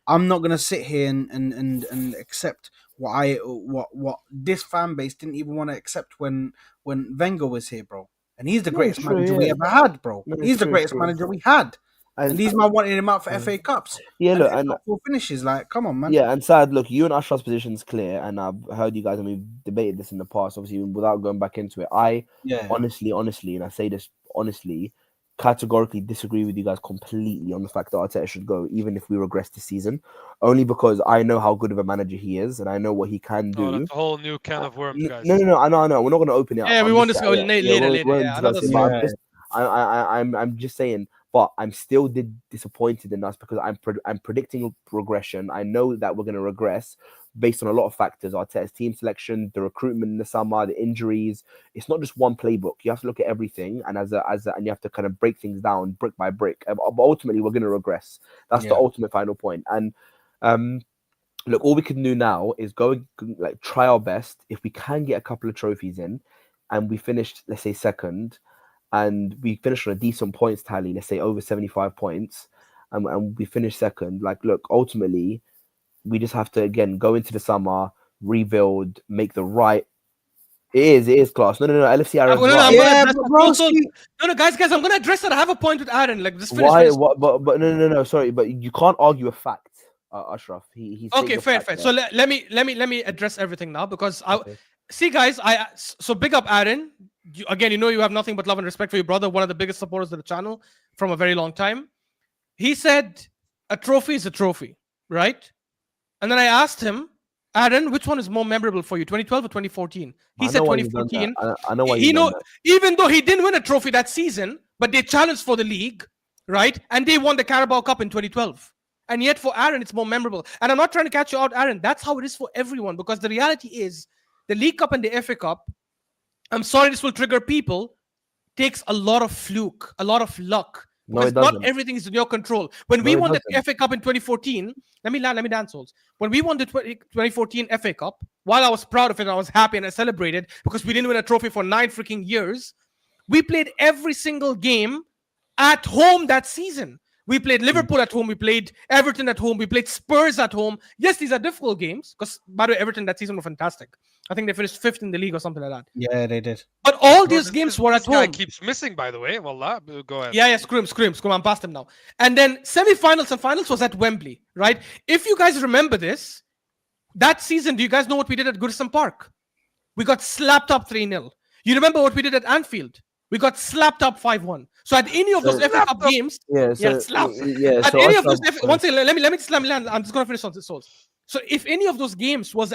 I'm not gonna sit here and accept what this fan base didn't even want to accept when Wenger was here, bro. And he's the No, it's greatest true. manager we Yeah, ever had, bro. no, it's He's the true. It's greatest true. manager we had. And And these man wanted him out for FA Cups yeah, and look, FA Cup full finishes. Like, come on, man. yeah, and Sad, look, you and Ashraf's position's clear, and I've heard you guys, and we've debated this in the past, obviously, without going back into it. I Yeah, honestly, and I say this honestly, categorically disagree with you guys completely on the fact that Arteta should go, even if we regress this season, only because I know how good of a manager he is, and I know what he can Oh, do. that's a whole new can of worms, No, guys. no, I know. We're not going to open it up. Yeah, we I'm want just, this go yeah, later. we won't Yeah, discuss another it, but yeah, I'm just saying. But I'm still disappointed in us because I'm predicting regression. I know that we're going to regress based on a lot of factors: our team selection, the recruitment in the summer, the injuries. It's not just one playbook. You have to look at everything, and and you have to kind of break things down brick by brick. But ultimately, we're going to regress. That's the yeah, ultimate final point. And look, all we can do now is go like try our best. If we can get a couple of trophies in, and we finished, let's say, second, and we finished on a decent points tally, let's say over 75 points, and we finished second, like, look, ultimately, we just have to, again, go into the summer, rebuild, make the right. It is class. No, LFC Aaron's No, I'm right. gonna yeah. address But that. bro, So, see, no, guys, I'm gonna address that. I have a point with Aaron. Like, just finish. Why? What? But no. Sorry, but you can't argue a fact, Ashraf. He Okay, stated a fair, fact fair. there. So let me address everything now because Okay. see, guys. So big up Aaron. Again, you have nothing but love and respect for your brother, one of the biggest supporters of the channel from a very long time. He said a trophy is a trophy, right? And then I asked him, Aaron, which one is more memorable for you, 2012 or 2014? He I said know why you've done that. 2014. I know why He you've done know, that. even though he didn't win a trophy that season, but they challenged for the league, right? And they won the Carabao Cup in 2012. And yet for Aaron, it's more memorable. And I'm not trying to catch you out, Aaron. That's how it is for everyone because the reality is the League Cup and the FA Cup, I'm sorry this will trigger people, takes a lot of fluke, a lot of luck. No, Because it not doesn't. everything is in your control. When No, we it won the doesn't. FA Cup in 2014, let me dance, Souls. When we won the 2014 FA Cup, while I was proud of it, I was happy and I celebrated because we didn't win a trophy for 9 freaking years. We played every single game at home that season. We played Liverpool at home. We played Everton at home. We played Spurs at home. Yes, these are difficult games because, by the way, Everton that season were fantastic. I think they finished 5th in the league or something like that. yeah, they did. But all Bro, these games were at this guy home. keeps missing, by the way. Wallah, go ahead. Yeah, scream. I'm past him now. And then semi-finals and finals was at Wembley, right? If you guys remember this, that season, do you guys know what we did at Goodison Park? We got slapped up 3-0. You remember what we did at Anfield? We got slapped up 5-1. So at any of those FA Cup games, Yeah. So slapped. yeah. At So any of Ashraf, those, one second, let me just land. I'm just gonna finish on this. So if any of those games was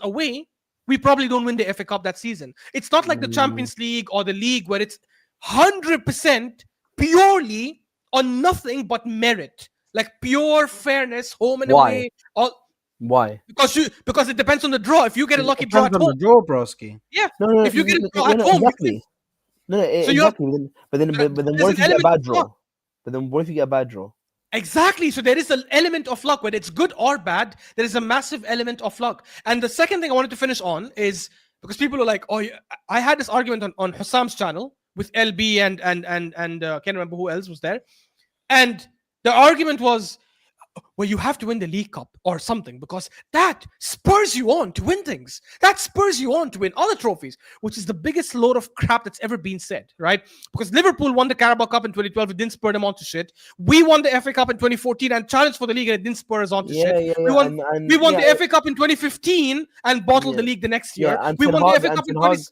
away, we probably don't win the FA Cup that season. It's not like the Champions League or the league where it's 100% purely on nothing but merit, like pure fairness, home and Why? away. All Why? Because it depends on the draw. If you get a lucky draw at Depends on home, the draw, broski. yeah. No, If you get a draw at home, exactly. No, So you have- exactly. But then, what there's if an you get a element bad of draw? luck. But then, what if you get a bad draw? Exactly. So there is an element of luck, whether it's good or bad. There is a massive element of luck. And the second thing I wanted to finish on is because people are like, "Oh, I had this argument on Hussam's channel with LB and can't remember who else was there," and the argument was, well, you have to win the League Cup or something because that spurs you on to win things. That spurs you on to win other trophies, which is the biggest load of crap that's ever been said, right? Because Liverpool won the Carabao Cup in 2012, it didn't spur them on to shit. We won the FA Cup in 2014 and challenged for the league, and it didn't spur us on to shit. We won the FA Cup in 2015 and bottled the league the next year. We won the FA Cup in 20...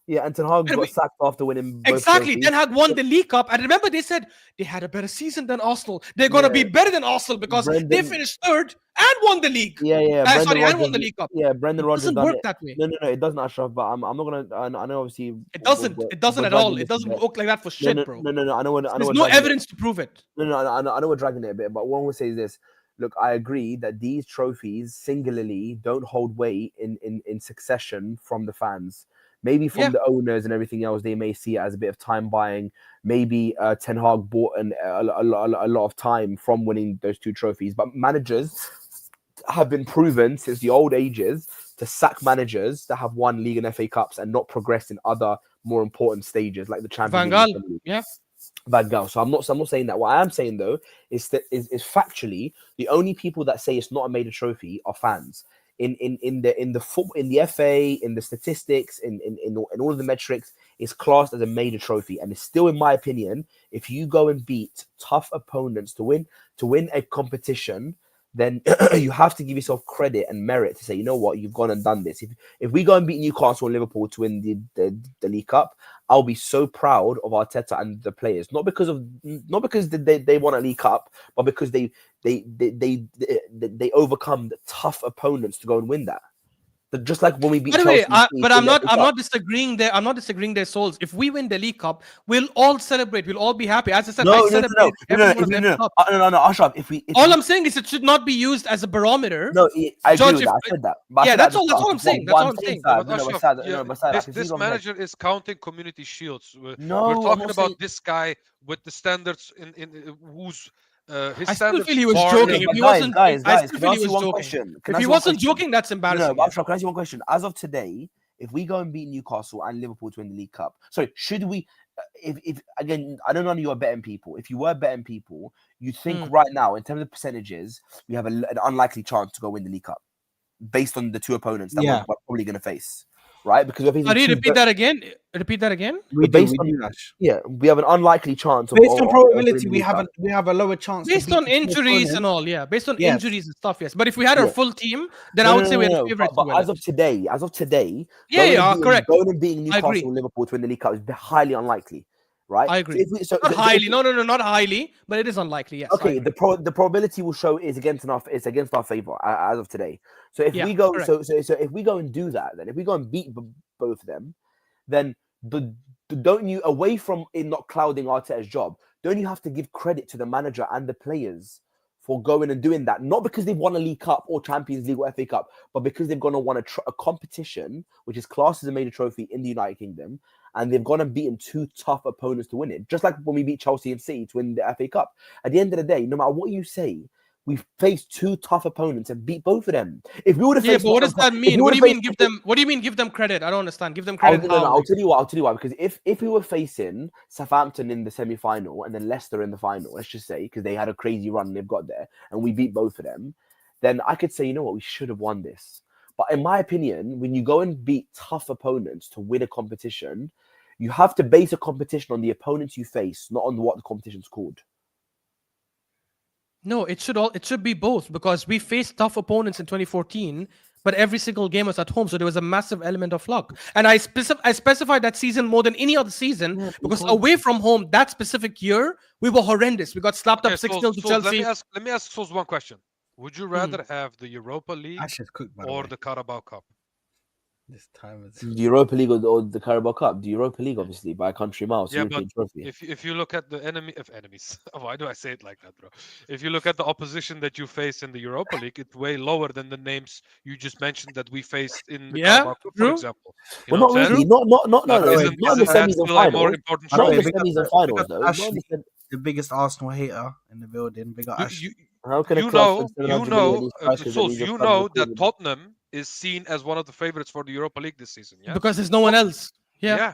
Yeah, and Ten Hag got sacked after winning both Exactly. trophies. Ten Hag won the League Cup. And remember, they said they had a better season than Arsenal. They're going to be better than Arsenal because they finished third and won the league. And won the League Cup. Yeah, Brendan Rodgers doesn't work that way. No, it doesn't, Ashraf. But I'm not gonna. I know, obviously, it doesn't. It doesn't at all. It doesn't work like that for shit, bro. No. I know. There's no evidence to prove it. No. I know we're dragging it a bit, but what I want to say is this. Look, I agree that these trophies singularly don't hold weight in succession from the fans. Maybe from the owners and everything else, they may see it as a bit of time buying. Maybe Ten Hag bought a lot of time from winning those two trophies. But managers have been proven since the old ages to sack managers that have won league and FA Cups and not progressed in other more important stages like the Champions League. Van Gaal. So I'm not saying that. What I am saying though is that is factually the only people that say it's not a major trophy are fans. In the FA, in the statistics, in all of the metrics, is classed as a major trophy, and it's still, in my opinion, if you go and beat tough opponents to win a competition, then you have to give yourself credit and merit to say, you know what, you've gone and done this. If we go and beat Newcastle and Liverpool to win the League Cup, I'll be so proud of Arteta and the players, not because they won a League Cup, but because they overcome the tough opponents to go and win that. Just like when we beat Chelsea. But I'm not disagreeing there. I'm not disagreeing their souls. If we win the League Cup, we'll all celebrate. We'll all be happy. As I said, No, Ashraf, all I'm saying is it should not be used as a barometer. No, I agree with that. I said that. Yeah, that's all I'm saying. That's all I'm saying. This manager is counting community shields. No, we're talking about this guy with the standards in whose. I still feel he was joking. If he wasn't, I still feel he was joking. If he wasn't joking, that's embarrassing. No, Ashraf, can I ask you one question? As of today, if we go and beat Newcastle and Liverpool to win the League Cup, sorry, should we? If again, I don't know you are betting people. If you were betting people, you think right now, in terms of percentages, we have an unlikely chance to go win the League Cup based on the two opponents that we're probably going to face. Right, because we're facing repeat that again. Repeat that again. We have an unlikely chance. Based on probability, we have a lower chance. Based on injuries and all, based on injuries and stuff, yes. But if we had our full team, then I would say we're the favorite. But as of today, correct. Going and beating Newcastle, Liverpool to win the League Cup is highly unlikely. Right, I agree. Not highly, not highly, but it is unlikely. Yes. Okay, the probability will show is against our favor as of today. So if we go, so if we go and do that, then if we go and beat both of them, then don't you, away from it not clouding Arteta's job, don't you have to give credit to the manager and the players for going and doing that? Not because they've won a League Cup or Champions League or FA Cup, but because they've gone to won a competition which is classed as a major trophy in the United Kingdom. And they've gone and beaten two tough opponents to win it. Just like when we beat Chelsea and City to win the FA Cup. At the end of the day, no matter what you say, we've faced two tough opponents and beat both of them. If we would have faced, but what does that mean? What do you mean give them? What do you mean give them credit? I don't understand. Give them credit. I'll tell you why. Because if we were facing Southampton in the semi-final and then Leicester in the final, let's just say, because they had a crazy run and they've got there, and we beat both of them, then I could say, you know what, we should have won this. But in my opinion, when you go and beat tough opponents to win a competition, you have to base a competition on the opponents you face, not on what the competition's called. No, it should be both, because we faced tough opponents in 2014, but every single game was at home, so there was a massive element of luck. And I specified that season more than any other season because away from home that specific year we were horrendous. We got slapped up 6-0 to Chelsea. Let me ask Souls one question. Would you rather have the Europa League or the Carabao Cup? This time is The Europa League or the Carabao Cup. The Europa League, obviously, by a country mile. It's a Yeah, but European trophy. if you look at the enemies, why do I say it like that, bro? If you look at the opposition that you face in the Europa League, it's way lower than the names you just mentioned that we faced in the Yeah, Carabao Cup, for true. example. You Well, know what not I'm saying? really. True. No, But no. by the way, Not in isn't the that semis and still a more finals. important by the Not in way, the trophy? big up, semis and big finals, up though. Not in the Ashley, the biggest Arsenal hater in the building. Big up You Ashley. you How can a you club spend know 700 million in strikers that Souls, needs a you fund know that recruitment? Tottenham is seen as one of the favorites for the Europa League this season. Yes. Because there's no one else. Yeah. Yeah.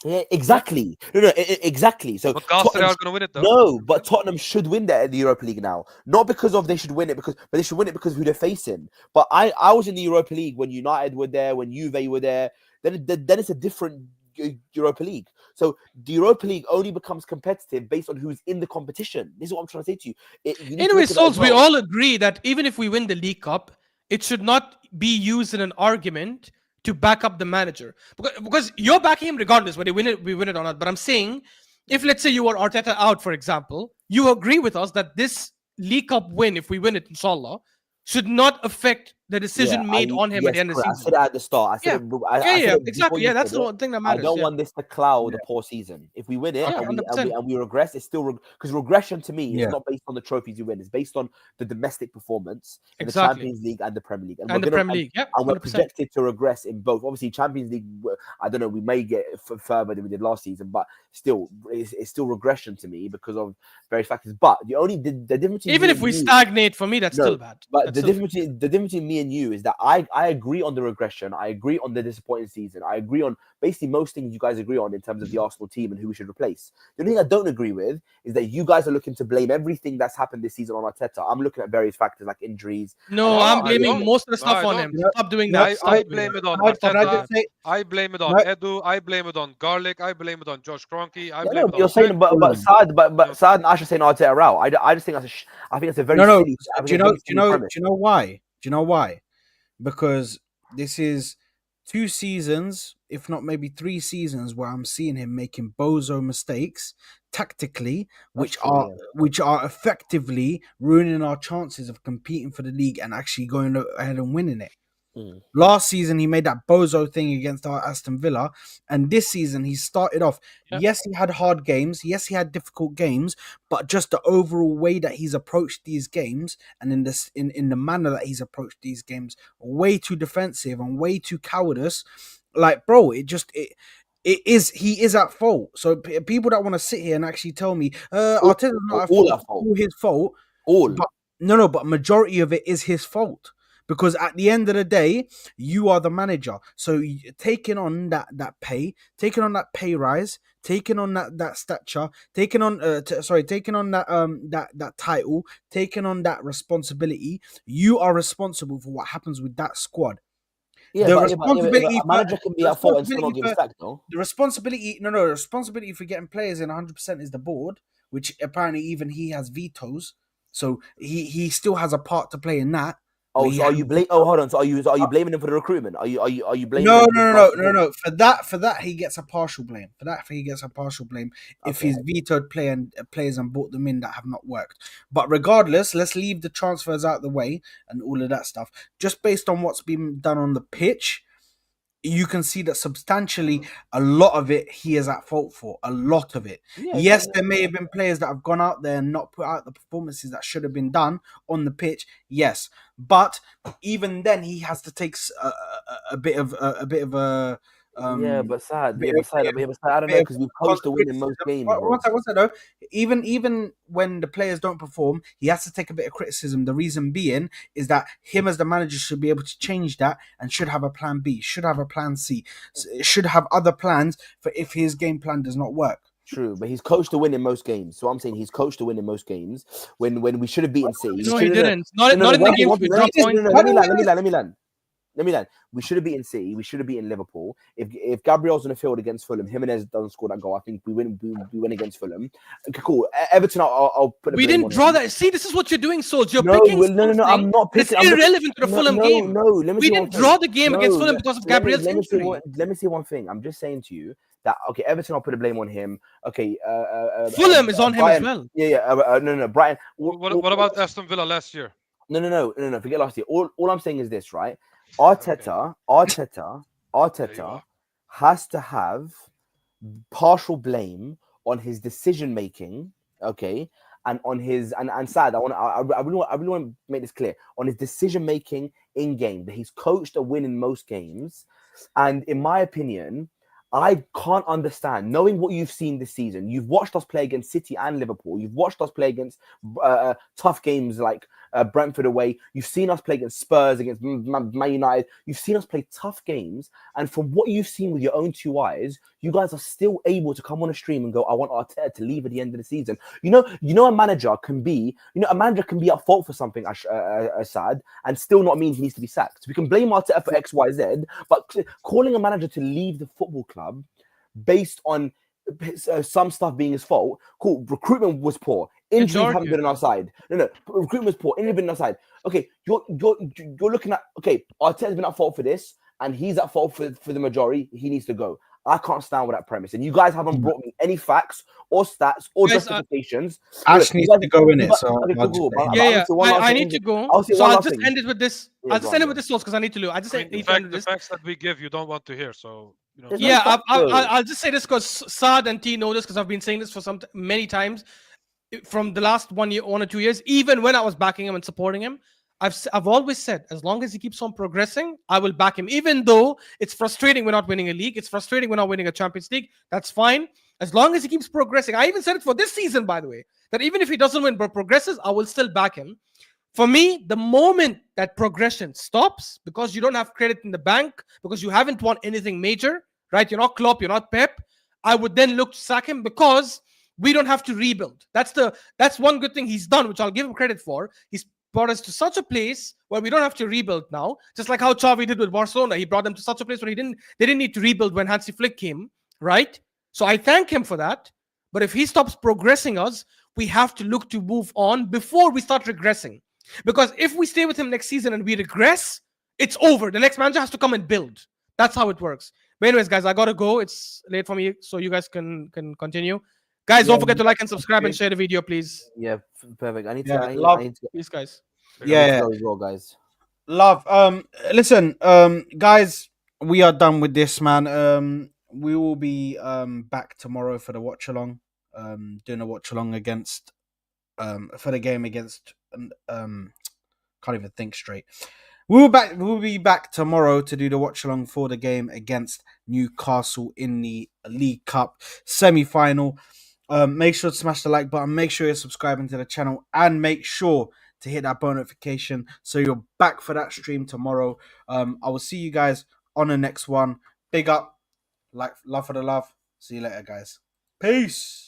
Yeah, Yeah. exactly. No, exactly. So But Galatasaray Tottenham, are gonna win it though. no, but 100%. Tottenham should win that the Europa League now. Not because of they should win it but they should win it because of who they're facing. But I was in the Europa League when United were there, when Juve were there. Then it's a different Europa League. So the Europa League only becomes competitive based on who's in the competition. This is what I'm trying to say to you. You need to Anyway, look at that as Souls, we well. all agree that even if we win the League Cup, it should not be used in an argument to back up the manager. Because you're backing him regardless whether we win it or not. But I'm saying, if let's say you were Arteta out, for example, you agree with us that this League Cup win, if we win it, inshallah, should not affect the Yeah, decision made on him at yes, the end of the correct. I season. said it at the start. I said Yeah. it. Yeah, I said yeah, it before exactly. you Yeah, that's said the it. one thing that I matters. don't Yeah. want this to cloud Yeah. a poor season. If we win it Yeah, Okay. and 100%. we regress, it's still because regression to me is Yeah. not based on the trophies you win. It's based on the domestic performance in the Exactly. Champions League and the Premier League. And And the Premier League. Yeah, and we're 100%. projected to regress in both. Obviously, Champions League. I don't know. We may get further than we did last season, but still, it's still regression to me because of various factors. But the difference between Even me if and we you, stagnate, for me, that's no, still bad. but That's still bad. the difference between me and you is that I agree on the regression. I agree on the disappointing season. I agree on basically most things you guys agree on in terms of the Arsenal team and who we should replace. The only thing I don't agree with is that you guys are looking to blame everything that's happened this season on Arteta. I'm looking at various factors like injuries. No, No, I'm I blaming don't. most of the No, I stuff on don't. him. You know, Stop doing you know, that. Stop I doing blame that. it on can I Arteta. just say, I blame it on no, Edu. I blame it on Garlic. I blame it on Josh Kroenke. I Yeah, blame no, it but on you're saying, Wenger. but You know, Saad and Ash are saying Arteta are out. I just think I think that's a very no. silly. I think Do you a know? very silly premise. Do you know why? Do you know why? Because this is 2 seasons, if not maybe 3 seasons, where I'm seeing him making bozo mistakes tactically, That's true. which are effectively ruining our chances of competing for the league and actually going ahead and winning it. Yeah. Last season, he made that bozo thing against our Aston Villa, and this season he started off. Yeah. Yes, he had hard games. Yes, he had difficult games, but just the overall way that he's approached these games, and in the manner that he's approached these games, way too defensive and way too cowardice. Like, bro, he is at fault. So people that want to sit here and actually tell me, Arteta's not at All fault, at it's fault. all his fault. All. But no, but majority of it is his fault. Because at the end of the day, you are the manager. So taking on that pay, taking on that pay rise, taking on that stature, taking on taking on that title, taking on that responsibility, you are responsible for what happens with that squad. Yeah, The but responsibility a manager can be at fault and still not get sacked, though. the responsibility for getting players in 100% is the board, which apparently even he has vetoes. So he still has a part to play in that. Oh, so are you blame? Oh, hold on. So are you blaming him for the recruitment? Are you blaming No, him? no. For that, he gets a partial blame. If he's vetoed players and brought them in that have not worked. But regardless, let's leave the transfers out the way and all of that stuff. Just based on what's been done on the pitch, you can see that substantially a lot of it he is at fault for. A lot of it. Yes, there may have been players that have gone out there and not put out the performances that should have been done on the pitch. Yes, but even then he has to take a bit of a but sad. bit Sad. I don't know bit of because we've coached to win in most criticism. games, bro. What's that though? Even when the players don't perform, he has to take a bit of criticism. The reason being is that him as the manager should be able to change that and should have a plan B, should have a plan C, should have other plans for if his game plan does not work. True, but he's coached to win in most games. So I'm saying he's coached to win in most games. When we should have beaten City. No, he didn't. Not in the games we dropped points. Let me land. We should have beaten City. We should have beaten Liverpool. If Gabriel's on the field against Fulham, Jimenez doesn't score that goal, I think we win against Fulham. Okay, cool. Everton, I'll put. We didn't draw that. See, this is what you're doing, Souls. You're No, picking no. I'm not it's picking. irrelevant to the Fulham game. No. Let me We see didn't draw the game against Fulham because of Gabriel's injury. Let me say one thing. I'm just saying to you that okay, Everton, I'll put the blame on him. Okay, Fulham is on him as well. No, Brighton. What about Aston Villa last year? No. Forget last year. All I'm saying is this, right? Arteta Arteta are. has to have partial blame on his decision making, okay, and on his and sad. I really want to make this clear on his decision making in game. That he's coached a win in most games, and in my opinion, I can't understand knowing what you've seen this season. You've watched us play against City and Liverpool. You've watched us play against tough games like Brentford away. You've seen us play against Spurs, against Man United. You've seen us play tough games. And from what you've seen with your own two eyes, you guys are still able to come on a stream and go, I want Arteta to leave at the end of the season. A manager can be at fault for something, Assad, and still not mean he needs to be sacked. We can blame Arteta for X, Y, Z, but calling a manager to leave the football club based on some stuff being his fault. Cool. Recruitment was poor. Injuries haven't been on our side. No. Recruitment was poor. Injuries been on our side. Okay, you're looking at, okay, Arteta's been at fault for this, and he's at fault for the majority. He needs to go. I can't stand with that premise. And you guys haven't brought me any facts or stats or justifications. Ash needs to go in it. So I need to go. So I'll just end it with this. I'll just end it with this because I need to lose. I just need to end this. The facts that we give you don't want to hear. So I'll just say this because Saad and T know this because I've been saying this for many times from the last 1 year, 1 or 2 years. Even when I was backing him and supporting him, I've always said, as long as he keeps on progressing, I will back him. Even though it's frustrating we're not winning a league, it's frustrating we're not winning a Champions League. That's fine. As long as he keeps progressing. I even said it for this season, by the way, that even if he doesn't win but progresses, I will still back him. For me, the moment that progression stops, because you don't have credit in the bank, because you haven't won anything major, right? You're not Klopp, you're not Pep, I would then look to sack him because we don't have to rebuild. That's one good thing he's done, which I'll give him credit for. He's brought us to such a place where we don't have to rebuild now, just like how Xavi did with Barcelona. He brought them to such a place where they didn't need to rebuild when Hansi Flick came, right? So I thank him for that. But if he stops progressing us, we have to look to move on before we start regressing. Because if we stay with him next season and we regress, it's over. The next manager has to come and build. That's how it works. But anyways, guys, I gotta go. It's late for me, so you guys can continue. Guys, don't forget to like and subscribe and share the video, please. Yeah, perfect. I need to peace, guys. As well, guys. Love. Listen, guys, we are done with this, man. We will be back tomorrow for the watch along. Doing a watch along against for the game against can't even think straight. We'll be back tomorrow to do the watch along for the game against Newcastle in the League Cup semi-final. Make sure to smash the like button, make sure you're subscribing to the channel, and make sure to hit that bell notification so you're back for that stream tomorrow. I will see you guys on the next one. Big up, love for the love. See you later, guys. Peace.